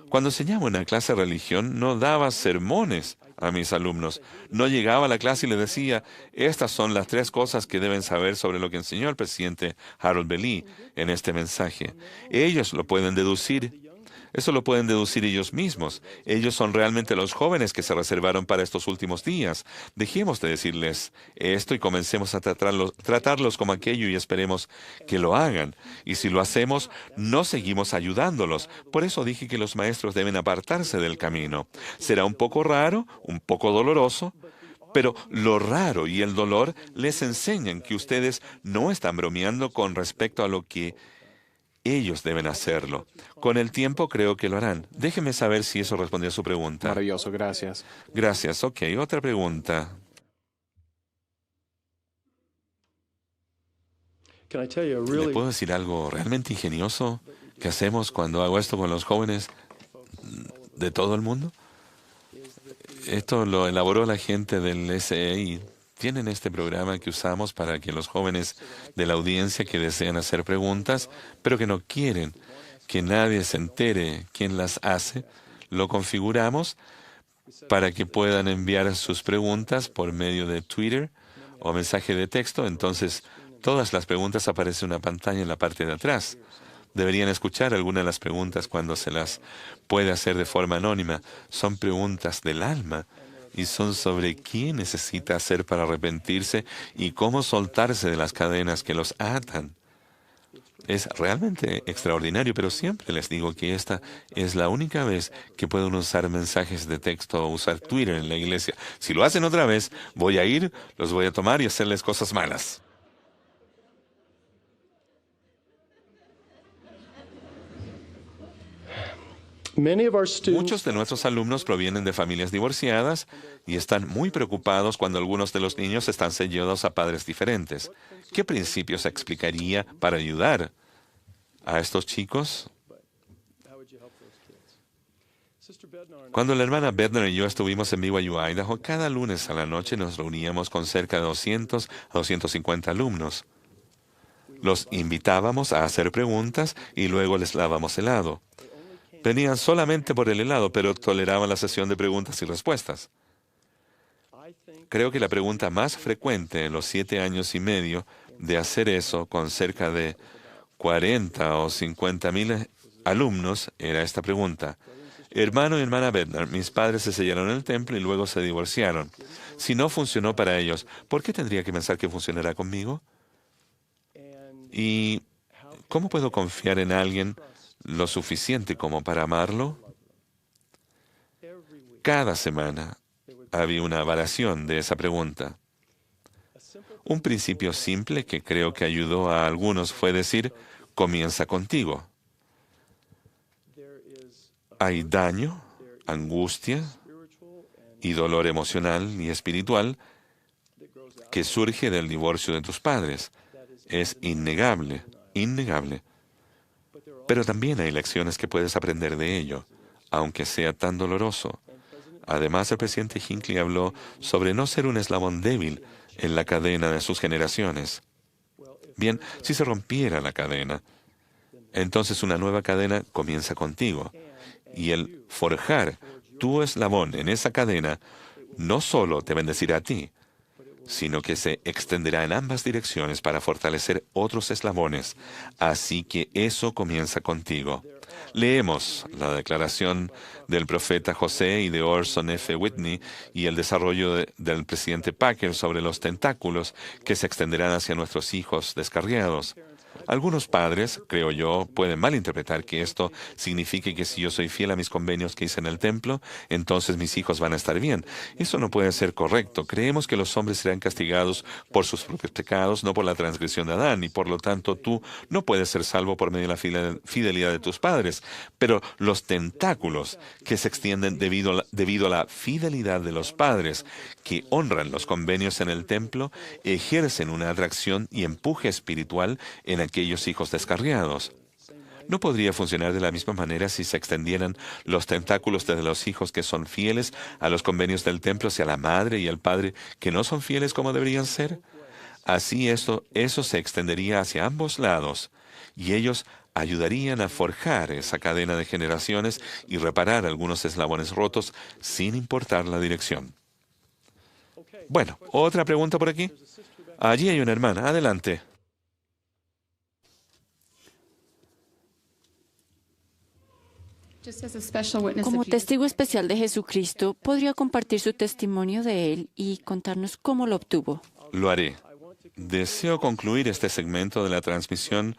cuando enseñaba una clase de religión, no daba sermones a mis alumnos. No llegaba a la clase y le decía, estas son las 3 cosas que deben saber sobre lo que enseñó el presidente Harold B. Lee en este mensaje. Ellos lo pueden deducir. Eso lo pueden deducir ellos mismos. Ellos son realmente los jóvenes que se reservaron para estos últimos días. Dejemos de decirles esto y comencemos a tratarlos como aquello y esperemos que lo hagan. Y si lo hacemos, no seguimos ayudándolos. Por eso dije que los maestros deben apartarse del camino. Será un poco raro, un poco doloroso, pero lo raro y el dolor les enseñan que ustedes no están bromeando con respecto a lo que ellos deben hacerlo. Con el tiempo creo que lo harán. Déjeme saber si eso respondió a su pregunta. Maravilloso, gracias. Gracias. Ok, otra pregunta. ¿Le puedo decir algo realmente ingenioso que hacemos cuando hago esto con los jóvenes de todo el mundo? Esto lo elaboró la gente del SEI. Tienen este programa que usamos para que los jóvenes de la audiencia que desean hacer preguntas, pero que no quieren que nadie se entere quién las hace, lo configuramos para que puedan enviar sus preguntas por medio de Twitter o mensaje de texto. Entonces, todas las preguntas aparecen en una pantalla en la parte de atrás. Deberían escuchar algunas de las preguntas cuando se las puede hacer de forma anónima. Son preguntas del alma. Y son sobre qué necesita hacer para arrepentirse y cómo soltarse de las cadenas que los atan. Es realmente extraordinario, pero siempre les digo que esta es la única vez que pueden usar mensajes de texto o usar Twitter en la iglesia. Si lo hacen otra vez, voy a ir, los voy a tomar y hacerles cosas malas. Muchos de nuestros alumnos provienen de familias divorciadas y están muy preocupados cuando algunos de los niños están sellados a padres diferentes. ¿Qué principios explicaría para ayudar a estos chicos? Cuando la hermana Bednar y yo estuvimos en BYU, Idaho, cada lunes a la noche nos reuníamos con cerca de 200 a 250 alumnos. Los invitábamos a hacer preguntas y luego les dábamos helado. Venían solamente por el helado, pero toleraban la sesión de preguntas y respuestas. Creo que la pregunta más frecuente en los 7 años y medio de hacer eso con cerca de 40 o 50,000 alumnos era esta pregunta. Hermano y hermana Bednar, mis padres se sellaron en el templo y luego se divorciaron. Si no funcionó para ellos, ¿por qué tendría que pensar que funcionará conmigo? ¿Y cómo puedo confiar en alguien lo suficiente como para amarlo? Cada semana había una variación de esa pregunta. Un principio simple que creo que ayudó a algunos fue decir, comienza contigo. Hay daño, angustia y dolor emocional y espiritual que surge del divorcio de tus padres. Es innegable, innegable. Pero también hay lecciones que puedes aprender de ello, aunque sea tan doloroso. Además, el presidente Hinckley habló sobre no ser un eslabón débil en la cadena de sus generaciones. Bien, si se rompiera la cadena, entonces una nueva cadena comienza contigo. Y el forjar tu eslabón en esa cadena no solo te bendecirá a ti, sino que se extenderá en ambas direcciones para fortalecer otros eslabones. Así que eso comienza contigo. Leemos la declaración del profeta José y de Orson F. Whitney y el desarrollo del presidente Packer sobre los tentáculos que se extenderán hacia nuestros hijos descarriados. Algunos padres, creo yo, pueden malinterpretar que esto signifique que si yo soy fiel a mis convenios que hice en el templo, entonces mis hijos van a estar bien. Eso no puede ser correcto. Creemos que los hombres serán castigados por sus propios pecados, no por la transgresión de Adán, y por lo tanto tú no puedes ser salvo por medio de la fidelidad de tus padres. Pero los tentáculos que se extienden debido a la fidelidad de los padres, que honran los convenios en el templo, ejercen una atracción y empuje espiritual en aquellos hijos descarriados. No podría funcionar de la misma manera si se extendieran los tentáculos de los hijos que son fieles a los convenios del templo hacia la madre y el padre que no son fieles como deberían ser. Así eso se extendería hacia ambos lados, y ellos ayudarían a forjar esa cadena de generaciones y reparar algunos eslabones rotos sin importar la dirección. Bueno, otra pregunta por aquí. Allí hay una hermana. Adelante. Como testigo especial de Jesucristo, ¿podría compartir su testimonio de él y contarnos cómo lo obtuvo? Lo haré. Deseo concluir este segmento de la transmisión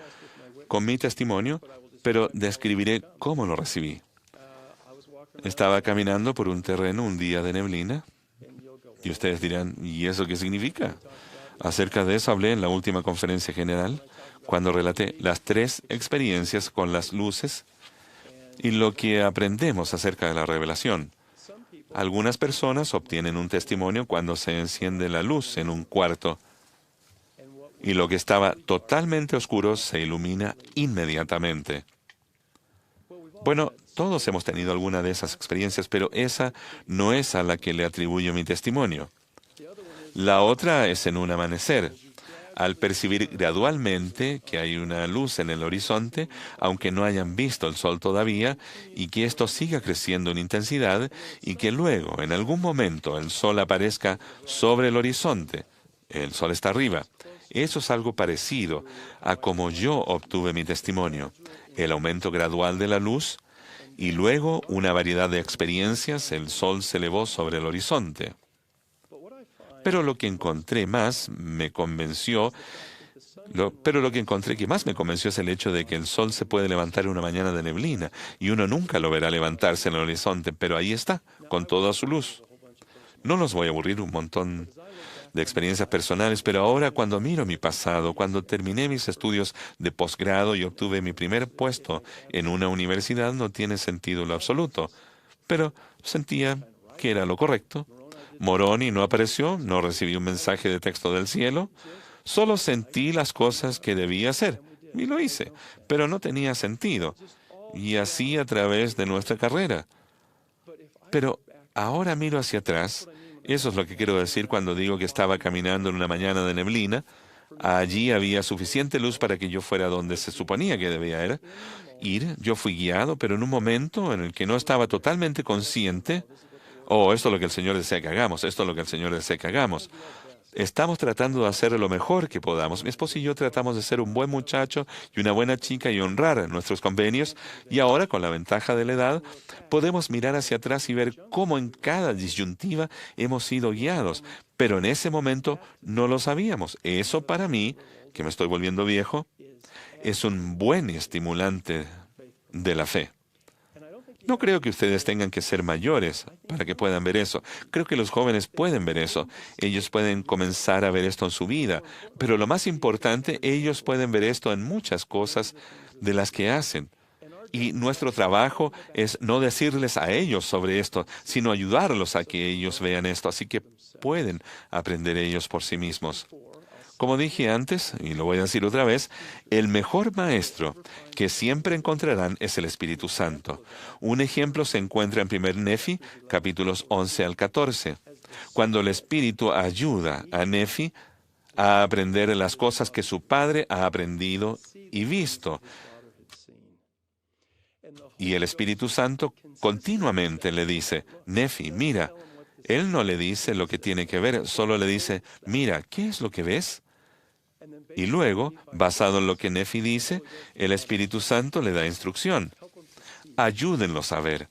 con mi testimonio, pero describiré cómo lo recibí. Estaba caminando por un terreno un día de neblina, y ustedes dirán, ¿y eso qué significa? Acerca de eso hablé en la última conferencia general, cuando relaté las 3 experiencias con las luces y lo que aprendemos acerca de la revelación. Algunas personas obtienen un testimonio cuando se enciende la luz en un cuarto y lo que estaba totalmente oscuro se ilumina inmediatamente. Bueno, todos hemos tenido alguna de esas experiencias, pero esa no es a la que le atribuyo mi testimonio. La otra es en un amanecer. Al percibir gradualmente que hay una luz en el horizonte, aunque no hayan visto el sol todavía, y que esto siga creciendo en intensidad, y que luego, en algún momento, el sol aparezca sobre el horizonte. El sol está arriba. Eso es algo parecido a como yo obtuve mi testimonio. El aumento gradual de la luz, y luego una variedad de experiencias, el sol se elevó sobre el horizonte. Pero lo que encontré que más me convenció es el hecho de que el sol se puede levantar en una mañana de neblina y uno nunca lo verá levantarse en el horizonte, pero ahí está, con toda su luz. No los voy a aburrir un montón de experiencias personales, pero ahora cuando miro mi pasado, cuando terminé mis estudios de posgrado y obtuve mi primer puesto en una universidad, no tiene sentido en lo absoluto, pero sentía que era lo correcto. Moroni no apareció, no recibí un mensaje de texto del cielo, solo sentí las cosas que debía hacer, y lo hice, pero no tenía sentido, y así a través de nuestra carrera. Pero ahora miro hacia atrás, eso es lo que quiero decir cuando digo que estaba caminando en una mañana de neblina. Allí había suficiente luz para que yo fuera donde se suponía que debía ir. Yo fui guiado, pero en un momento en el que no estaba totalmente consciente. Oh, esto es lo que el Señor desea que hagamos, esto es lo que el Señor desea que hagamos. Estamos tratando de hacer lo mejor que podamos. Mi esposo y yo tratamos de ser un buen muchacho y una buena chica y honrar nuestros convenios. Y ahora, con la ventaja de la edad, podemos mirar hacia atrás y ver cómo en cada disyuntiva hemos sido guiados. Pero en ese momento no lo sabíamos. Eso para mí, que me estoy volviendo viejo, es un buen estimulante de la fe. No creo que ustedes tengan que ser mayores para que puedan ver eso. Creo que los jóvenes pueden ver eso. Ellos pueden comenzar a ver esto en su vida. Pero lo más importante, ellos pueden ver esto en muchas cosas de las que hacen. Y nuestro trabajo es no decirles a ellos sobre esto, sino ayudarlos a que ellos vean esto. Así que pueden aprender ellos por sí mismos. Como dije antes, y lo voy a decir otra vez, el mejor maestro que siempre encontrarán es el Espíritu Santo. Un ejemplo se encuentra en 1 Nefi, capítulos 11 al 14, cuando el Espíritu ayuda a Nefi a aprender las cosas que su padre ha aprendido y visto. Y el Espíritu Santo continuamente le dice, Nefi, mira, Él no le dice lo que tiene que ver, solo le dice, mira, ¿qué es lo que ves? Y luego, basado en lo que Nefi dice, el Espíritu Santo le da instrucción. Ayúdenlos a ver.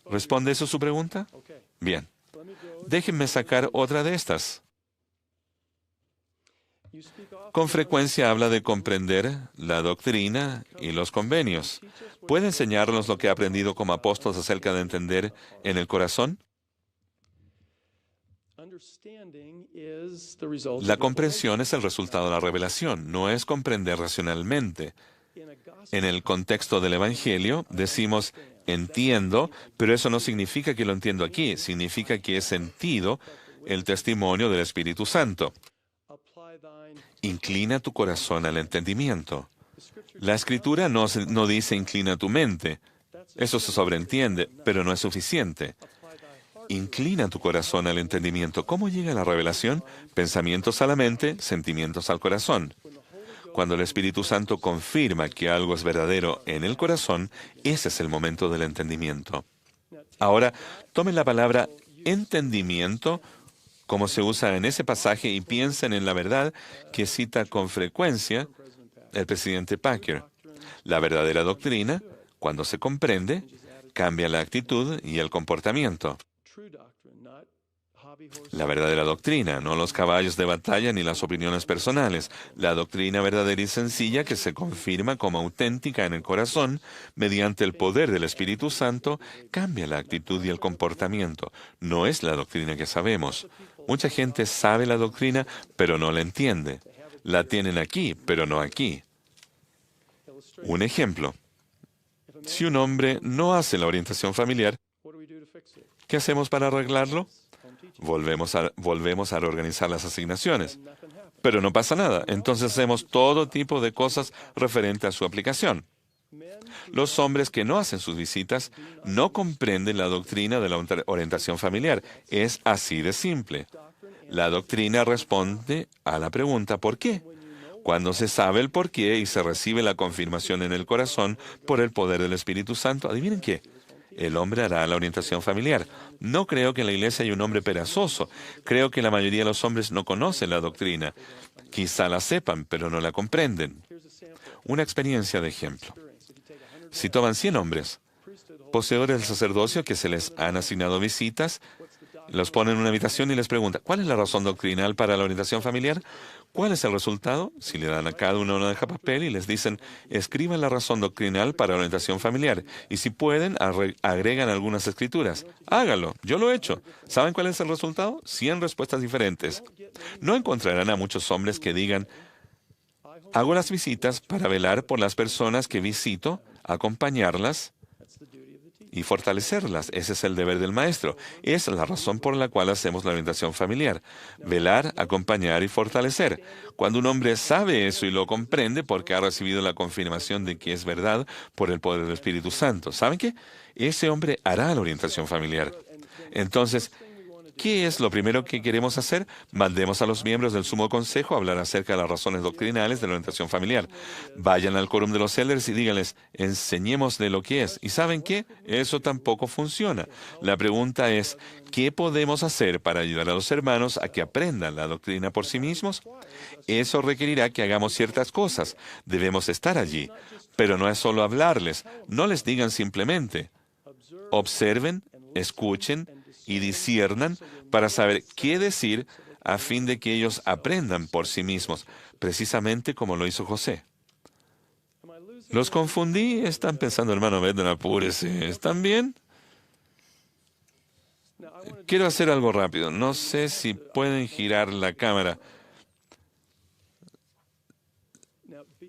¿Responde eso su pregunta? Bien. Déjenme sacar otra de estas. Con frecuencia habla de comprender la doctrina y los convenios. ¿Puede enseñarnos lo que ha aprendido como apóstol acerca de entender en el corazón? La comprensión es el resultado de la revelación, no es comprender racionalmente. En el contexto del Evangelio decimos entiendo, pero eso no significa que lo entiendo aquí, significa que he sentido el testimonio del Espíritu Santo. Inclina tu corazón al entendimiento. La Escritura no dice inclina tu mente. Eso se sobreentiende, pero no es suficiente. Inclina tu corazón al entendimiento. ¿Cómo llega la revelación? Pensamientos a la mente, sentimientos al corazón. Cuando el Espíritu Santo confirma que algo es verdadero en el corazón, ese es el momento del entendimiento. Ahora, tomen la palabra entendimiento como se usa en ese pasaje y piensen en la verdad que cita con frecuencia el presidente Packer. La verdadera doctrina, cuando se comprende, cambia la actitud y el comportamiento. La verdadera doctrina, no los caballos de batalla ni las opiniones personales. La doctrina verdadera y sencilla que se confirma como auténtica en el corazón mediante el poder del Espíritu Santo cambia la actitud y el comportamiento. No es la doctrina que sabemos. Mucha gente sabe la doctrina, pero no la entiende. La tienen aquí, pero no aquí. Un ejemplo. Si un hombre no hace la orientación familiar, ¿qué hacemos para arreglarlo? Volvemos a reorganizar las asignaciones. Pero no pasa nada. Entonces hacemos todo tipo de cosas referente a su aplicación. Los hombres que no hacen sus visitas no comprenden la doctrina de la orientación familiar. Es así de simple. La doctrina responde a la pregunta ¿por qué? Cuando se sabe el por qué y se recibe la confirmación en el corazón por el poder del Espíritu Santo, ¿adivinen qué? El hombre hará la orientación familiar. No creo que en la iglesia haya un hombre perezoso. Creo que la mayoría de los hombres no conocen la doctrina. Quizá la sepan, pero no la comprenden. Una experiencia de ejemplo. Si toman 100 hombres, poseedores del sacerdocio que se les han asignado visitas, los ponen en una habitación y les preguntan, ¿cuál es la razón doctrinal para la orientación familiar? ¿Cuál es el resultado? Si le dan a cada uno una hoja de papel y les dicen, escriban la razón doctrinal para la orientación familiar. Y si pueden, agregan algunas escrituras. Hágalo, yo lo he hecho. ¿Saben cuál es el resultado? 100 respuestas diferentes. No encontrarán a muchos hombres que digan, hago las visitas para velar por las personas que visito, acompañarlas y fortalecerlas. Ese es el deber del maestro. Es la razón por la cual hacemos la orientación familiar. Velar, acompañar y fortalecer. Cuando un hombre sabe eso y lo comprende porque ha recibido la confirmación de que es verdad por el poder del Espíritu Santo, ¿saben qué? Ese hombre hará la orientación familiar. Entonces, ¿qué es lo primero que queremos hacer? Mandemos a los miembros del Sumo Consejo a hablar acerca de las razones doctrinales de la orientación familiar. Vayan al quórum de los elders y díganles, enseñemos de lo que es. ¿Y saben qué? Eso tampoco funciona. La pregunta es, ¿qué podemos hacer para ayudar a los hermanos a que aprendan la doctrina por sí mismos? Eso requerirá que hagamos ciertas cosas. Debemos estar allí. Pero no es solo hablarles. No les digan simplemente. Observen, escuchen y disciernan para saber qué decir a fin de que ellos aprendan por sí mismos, precisamente como lo hizo José. ¿Los confundí? Están pensando, hermano Bednar, apúrese. ¿Están bien? Quiero hacer algo rápido. No sé si pueden girar la cámara.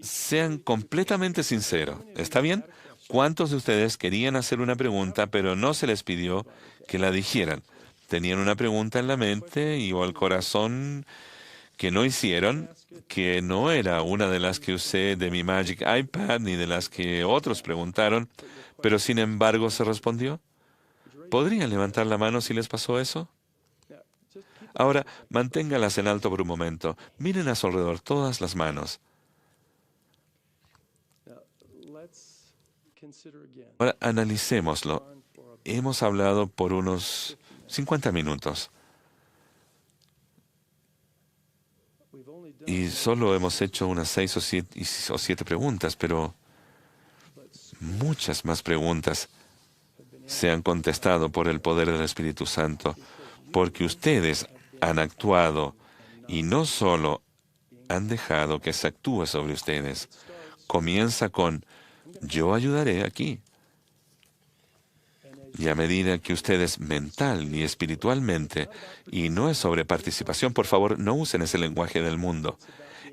Sean completamente sinceros. ¿Está bien? ¿Cuántos de ustedes querían hacer una pregunta, pero no se les pidió que la dijeran? Tenían una pregunta en la mente o el corazón que no hicieron, que no era una de las que usé de mi Magic iPad ni de las que otros preguntaron, pero sin embargo se respondió. ¿Podrían levantar la mano si les pasó eso? Ahora, manténgalas en alto por un momento. Miren a su alrededor todas las manos. Ahora, analicémoslo. Hemos hablado por unos 50 minutos. Y solo hemos hecho unas 6 o 7 preguntas, pero muchas más preguntas se han contestado por el poder del Espíritu Santo, porque ustedes han actuado y no solo han dejado que se actúe sobre ustedes. Comienza con, yo ayudaré aquí. Y a medida que ustedes mental y espiritualmente, y no es sobre participación, por favor, no usen ese lenguaje del mundo.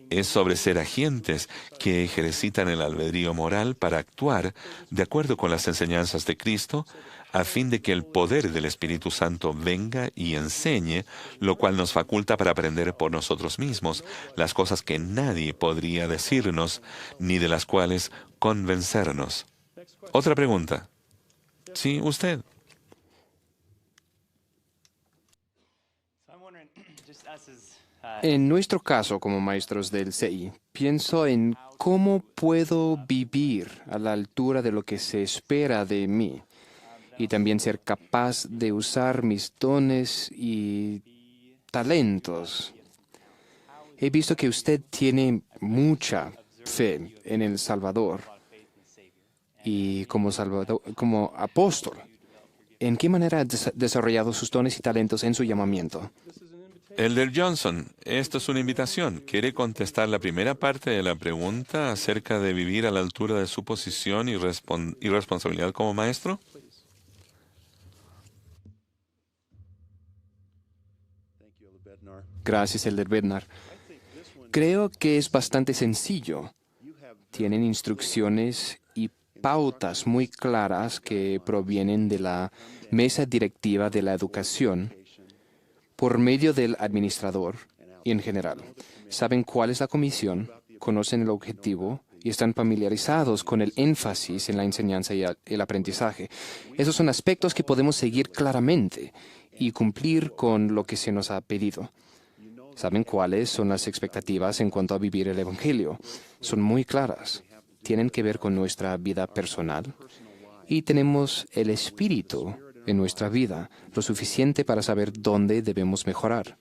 Es sobre ser agentes que ejercitan el albedrío moral para actuar de acuerdo con las enseñanzas de Cristo, a fin de que el poder del Espíritu Santo venga y enseñe, lo cual nos faculta para aprender por nosotros mismos las cosas que nadie podría decirnos, ni de las cuales convencernos. Otra pregunta. Sí, usted. En nuestro caso, como maestros del CI, pienso en cómo puedo vivir a la altura de lo que se espera de mí y también ser capaz de usar mis dones y talentos. He visto que usted tiene mucha fe en el Salvador y como apóstol. ¿En qué manera ha desarrollado sus dones y talentos en su llamamiento? Elder Johnson, esto es una invitación. ¿Quiere contestar la primera parte de la pregunta acerca de vivir a la altura de su posición y responsabilidad como maestro? Gracias, Elder Bednar. Creo que es bastante sencillo. Tienen instrucciones y pautas muy claras que provienen de la mesa directiva de la educación por medio del administrador y en general. Saben cuál es la comisión, conocen el objetivo y están familiarizados con el énfasis en la enseñanza y el aprendizaje. Esos son aspectos que podemos seguir claramente y cumplir con lo que se nos ha pedido. Saben cuáles son las expectativas en cuanto a vivir el Evangelio. Son muy claras. Tienen que ver con nuestra vida personal y tenemos el Espíritu en nuestra vida, lo suficiente para saber dónde debemos mejorar.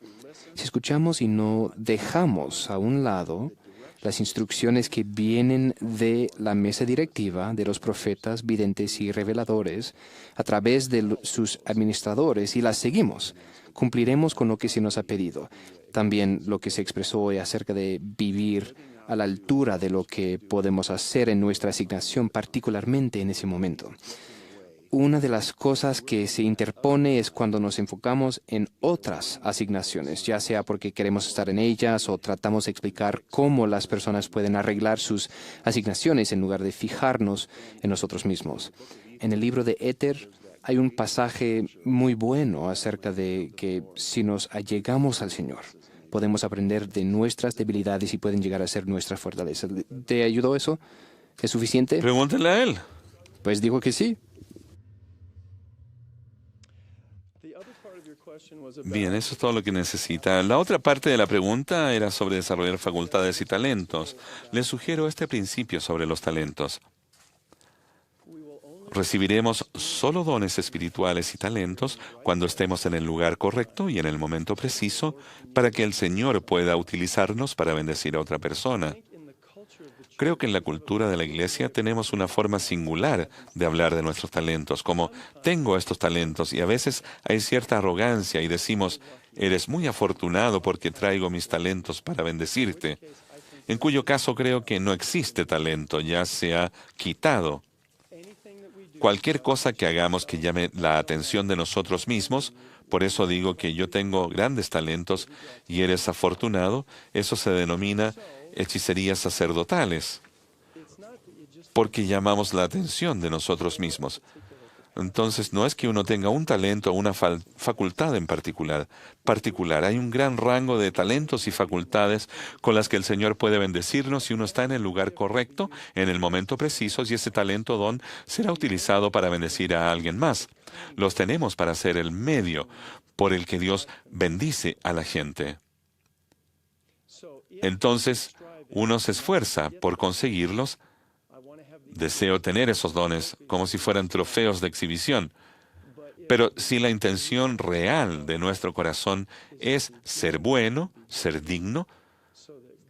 Si escuchamos y no dejamos a un lado las instrucciones que vienen de la mesa directiva de los profetas, videntes y reveladores a través de sus administradores y las seguimos, cumpliremos con lo que se nos ha pedido. También lo que se expresó hoy acerca de vivir a la altura de lo que podemos hacer en nuestra asignación, particularmente en ese momento. Una de las cosas que se interpone es cuando nos enfocamos en otras asignaciones, ya sea porque queremos estar en ellas o tratamos de explicar cómo las personas pueden arreglar sus asignaciones en lugar de fijarnos en nosotros mismos. En el libro de Éter hay un pasaje muy bueno acerca de que si nos allegamos al Señor, podemos aprender de nuestras debilidades y pueden llegar a ser nuestra fortaleza. ¿Te ayudó eso? ¿Es suficiente? Pregúntele a él. Pues digo que sí. Bien, eso es todo lo que necesita. La otra parte de la pregunta era sobre desarrollar facultades y talentos. Les sugiero este principio sobre los talentos. Recibiremos solo dones espirituales y talentos cuando estemos en el lugar correcto y en el momento preciso para que el Señor pueda utilizarnos para bendecir a otra persona. Creo que en la cultura de la Iglesia tenemos una forma singular de hablar de nuestros talentos, como tengo estos talentos, y a veces hay cierta arrogancia y decimos, eres muy afortunado porque traigo mis talentos para bendecirte, en cuyo caso creo que no existe talento, ya se ha quitado. Cualquier cosa que hagamos que llame la atención de nosotros mismos, por eso digo que yo tengo grandes talentos y eres afortunado, eso se denomina hechicerías sacerdotales, porque llamamos la atención de nosotros mismos. Entonces, no es que uno tenga un talento o una facultad en particular. Hay un gran rango de talentos y facultades con las que el Señor puede bendecirnos si uno está en el lugar correcto, en el momento preciso, y ese talento o don será utilizado para bendecir a alguien más. Los tenemos para ser el medio por el que Dios bendice a la gente. Entonces, uno se esfuerza por conseguirlos. Deseo tener esos dones como si fueran trofeos de exhibición. Pero si la intención real de nuestro corazón es ser bueno, ser digno,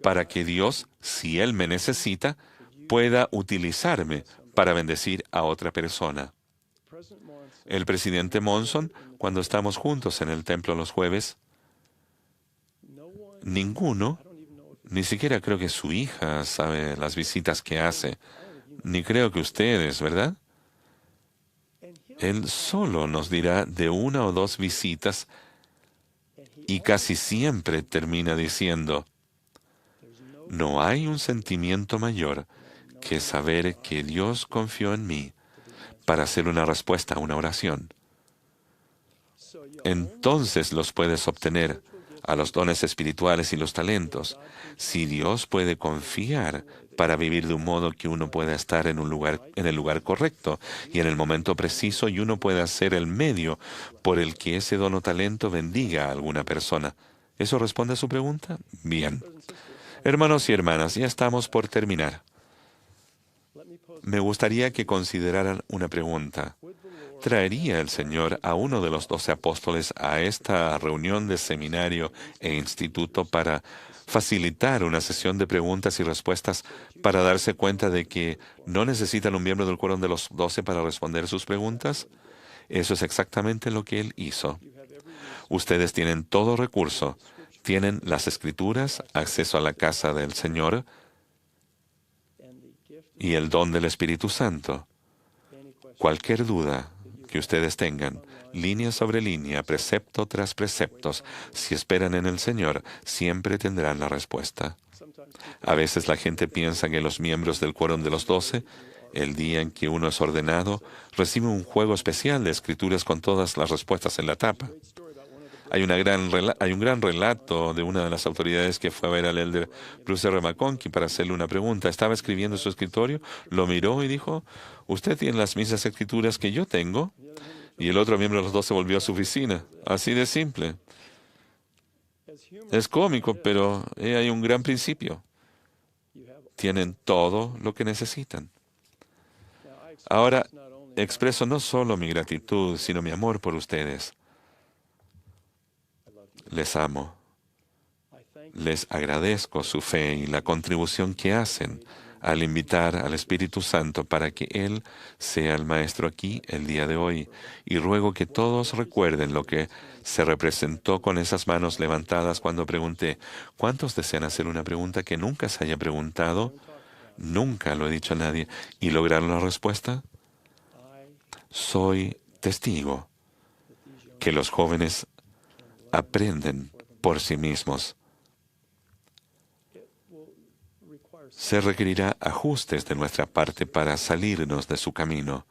para que Dios, si Él me necesita, pueda utilizarme para bendecir a otra persona. El presidente Monson, cuando estamos juntos en el templo los jueves, ninguno, ni siquiera creo que su hija sabe las visitas que hace, ni creo que ustedes, ¿verdad? Él solo nos dirá de 1 o 2 visitas y casi siempre termina diciendo, no hay un sentimiento mayor que saber que Dios confió en mí para hacer una respuesta a una oración. Entonces los puedes obtener, a los dones espirituales y los talentos, si Dios puede confiar para vivir de un modo que uno pueda estar en el lugar correcto y en el momento preciso, y uno pueda ser el medio por el que ese don o talento bendiga a alguna persona. ¿Eso responde a su pregunta? Bien. Hermanos y hermanas, ya estamos por terminar. Me gustaría que consideraran una pregunta. ¿Traería el Señor a uno de los 12 apóstoles a esta reunión de seminario e instituto para facilitar una sesión de preguntas y respuestas para darse cuenta de que no necesitan un miembro del quórum de los 12 para responder sus preguntas? Eso es exactamente lo que Él hizo. Ustedes tienen todo recurso. Tienen las Escrituras, acceso a la casa del Señor y el don del Espíritu Santo. Cualquier duda que ustedes tengan, línea sobre línea, precepto tras preceptos, si esperan en el Señor, siempre tendrán la respuesta. A veces la gente piensa que los miembros del quórum de los 12, el día en que uno es ordenado, reciben un juego especial de escrituras con todas las respuestas en la tapa. Hay un gran relato de una de las autoridades que fue a ver al elder Bruce R. McConkie para hacerle una pregunta. Estaba escribiendo en su escritorio, lo miró y dijo, «¿Usted tiene las mismas escrituras que yo tengo?» Y el otro miembro de los 12 volvió a su oficina. Así de simple. Es cómico, pero hay un gran principio. Tienen todo lo que necesitan. Ahora, expreso no solo mi gratitud, sino mi amor por ustedes. Les amo. Les agradezco su fe y la contribución que hacen al invitar al Espíritu Santo para que Él sea el Maestro aquí el día de hoy. Y ruego que todos recuerden lo que se representó con esas manos levantadas cuando pregunté, ¿cuántos desean hacer una pregunta que nunca se haya preguntado? Nunca lo he dicho a nadie. ¿Y lograron la respuesta? Soy testigo que los jóvenes aprenden por sí mismos. Se requerirá ajustes de nuestra parte para salirnos de su camino,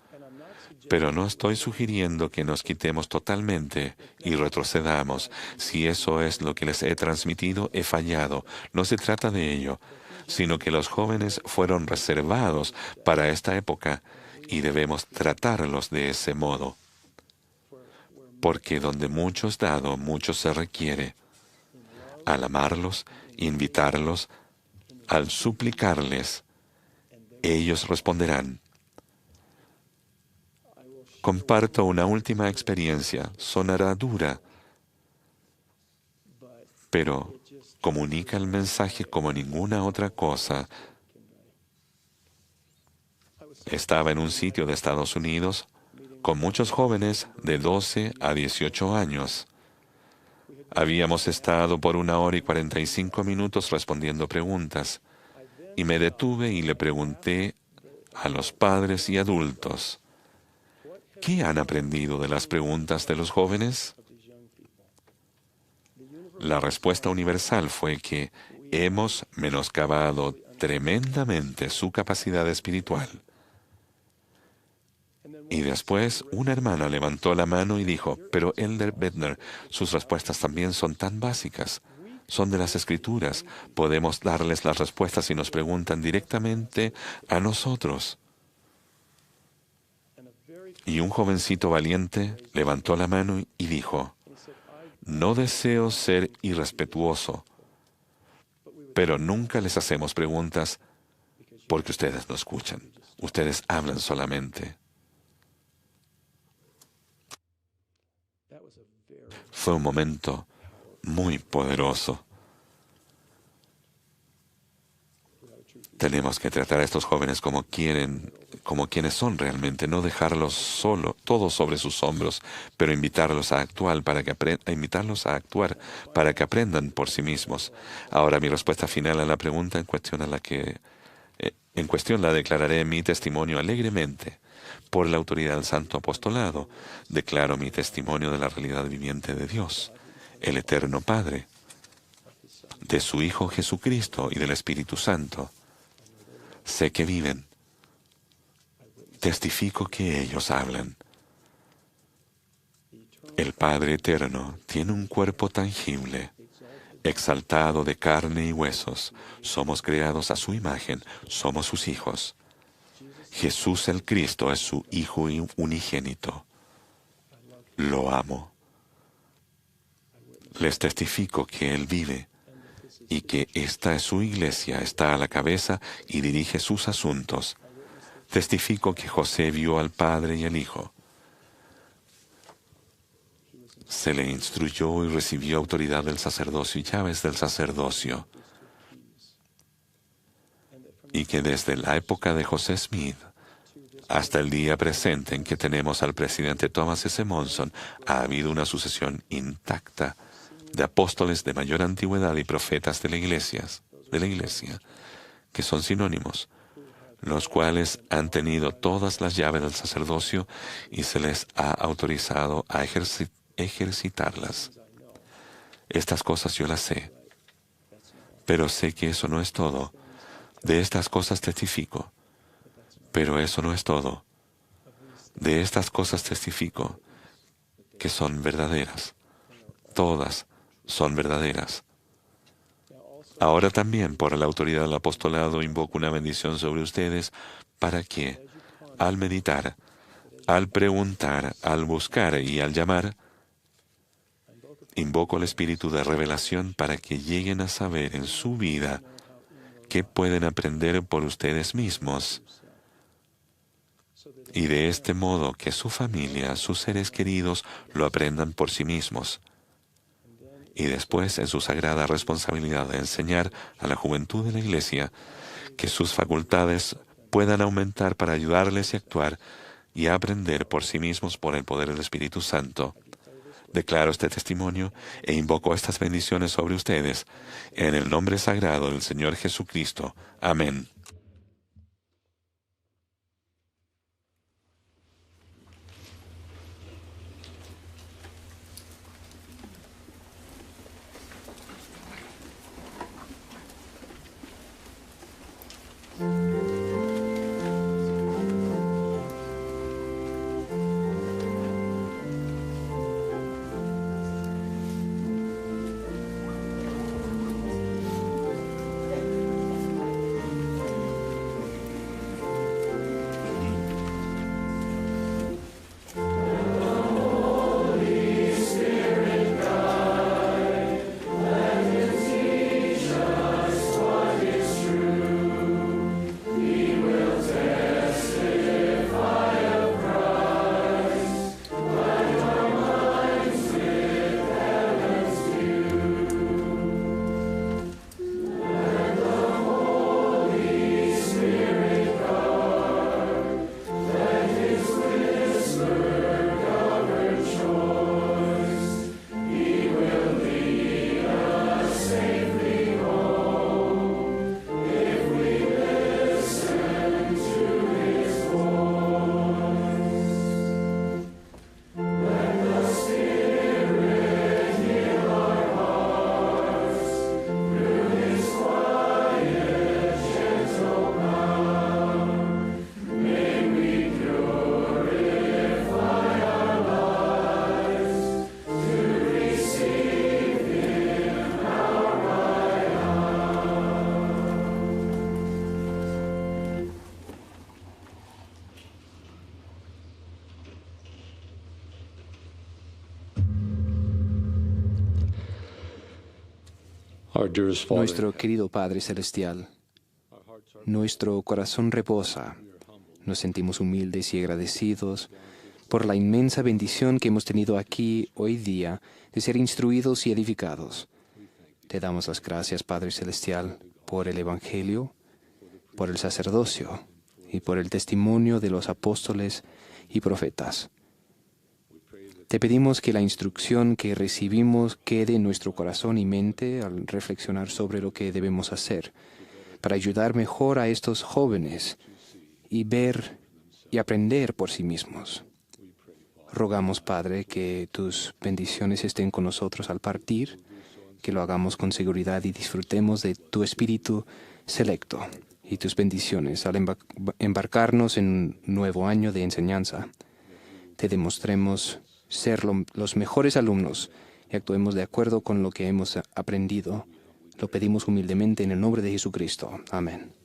pero no estoy sugiriendo que nos quitemos totalmente y retrocedamos. Si eso es lo que les he transmitido, he fallado. No se trata de ello, sino que los jóvenes fueron reservados para esta época y debemos tratarlos de ese modo. Porque donde mucho es dado, mucho se requiere. Al amarlos, invitarlos, al suplicarles, ellos responderán. Comparto una última experiencia. Sonará dura, pero comunica el mensaje como ninguna otra cosa. Estaba en un sitio de Estados Unidos con muchos jóvenes de 12 a 18 años. Habíamos estado por 1 hora y 45 minutos respondiendo preguntas, y me detuve y le pregunté a los padres y adultos, ¿qué han aprendido de las preguntas de los jóvenes? La respuesta universal fue que hemos menoscabado tremendamente su capacidad espiritual. Y después una hermana levantó la mano y dijo, pero Elder Bednar, sus respuestas también son tan básicas. Son de las Escrituras. Podemos darles las respuestas si nos preguntan directamente a nosotros. Y un jovencito valiente levantó la mano y dijo, no deseo ser irrespetuoso, pero nunca les hacemos preguntas porque ustedes no escuchan. Ustedes hablan solamente. Fue un momento muy poderoso. Tenemos que tratar a estos jóvenes como quienes son realmente, no dejarlos todos sobre sus hombros, pero invitarlos a actuar para que aprendan por sí mismos. Ahora mi respuesta final a la pregunta en cuestión la declararé mi testimonio alegremente. Por la autoridad del Santo Apostolado, declaro mi testimonio de la realidad viviente de Dios, el Eterno Padre, de su Hijo Jesucristo y del Espíritu Santo. Sé que viven. Testifico que ellos hablan. El Padre Eterno tiene un cuerpo tangible, exaltado de carne y huesos. Somos creados a su imagen, somos sus hijos. Jesús el Cristo es su Hijo unigénito. Lo amo. Les testifico que Él vive y que esta es su iglesia, está a la cabeza y dirige sus asuntos. Testifico que José vio al Padre y al Hijo. Se le instruyó y recibió autoridad del sacerdocio y llaves del sacerdocio. Y que desde la época de José Smith hasta el día presente en que tenemos al presidente Thomas S. Monson, ha habido una sucesión intacta de apóstoles de mayor antigüedad y profetas de la iglesia, que son sinónimos, los cuales han tenido todas las llaves del sacerdocio y se les ha autorizado a ejercitarlas. Estas cosas yo las sé, pero sé que eso no es todo. De estas cosas testifico, pero eso no es todo. De estas cosas testifico que son verdaderas. Todas son verdaderas. Ahora también, por la autoridad del apostolado, invoco una bendición sobre ustedes para que, al meditar, al preguntar, al buscar y al llamar, invoco el espíritu de revelación para que lleguen a saber en su vida qué pueden aprender por ustedes mismos. Y de este modo que su familia, sus seres queridos, lo aprendan por sí mismos. Y después, en su sagrada responsabilidad de enseñar a la juventud de la Iglesia, que sus facultades puedan aumentar para ayudarles a actuar y a aprender por sí mismos por el poder del Espíritu Santo. Declaro este testimonio e invoco estas bendiciones sobre ustedes, en el nombre sagrado del Señor Jesucristo. Amén. Nuestro querido Padre Celestial, nuestro corazón reposa. Nos sentimos humildes y agradecidos por la inmensa bendición que hemos tenido aquí hoy día de ser instruidos y edificados. Te damos las gracias, Padre Celestial, por el Evangelio, por el sacerdocio y por el testimonio de los apóstoles y profetas. Te pedimos que la instrucción que recibimos quede en nuestro corazón y mente al reflexionar sobre lo que debemos hacer para ayudar mejor a estos jóvenes y ver y aprender por sí mismos. Rogamos, Padre, que tus bendiciones estén con nosotros al partir, que lo hagamos con seguridad y disfrutemos de tu espíritu selecto y tus bendiciones al embarcarnos en un nuevo año de enseñanza. Te demostremos ser los mejores alumnos y actuemos de acuerdo con lo que hemos aprendido. Lo pedimos humildemente en el nombre de Jesucristo. Amén.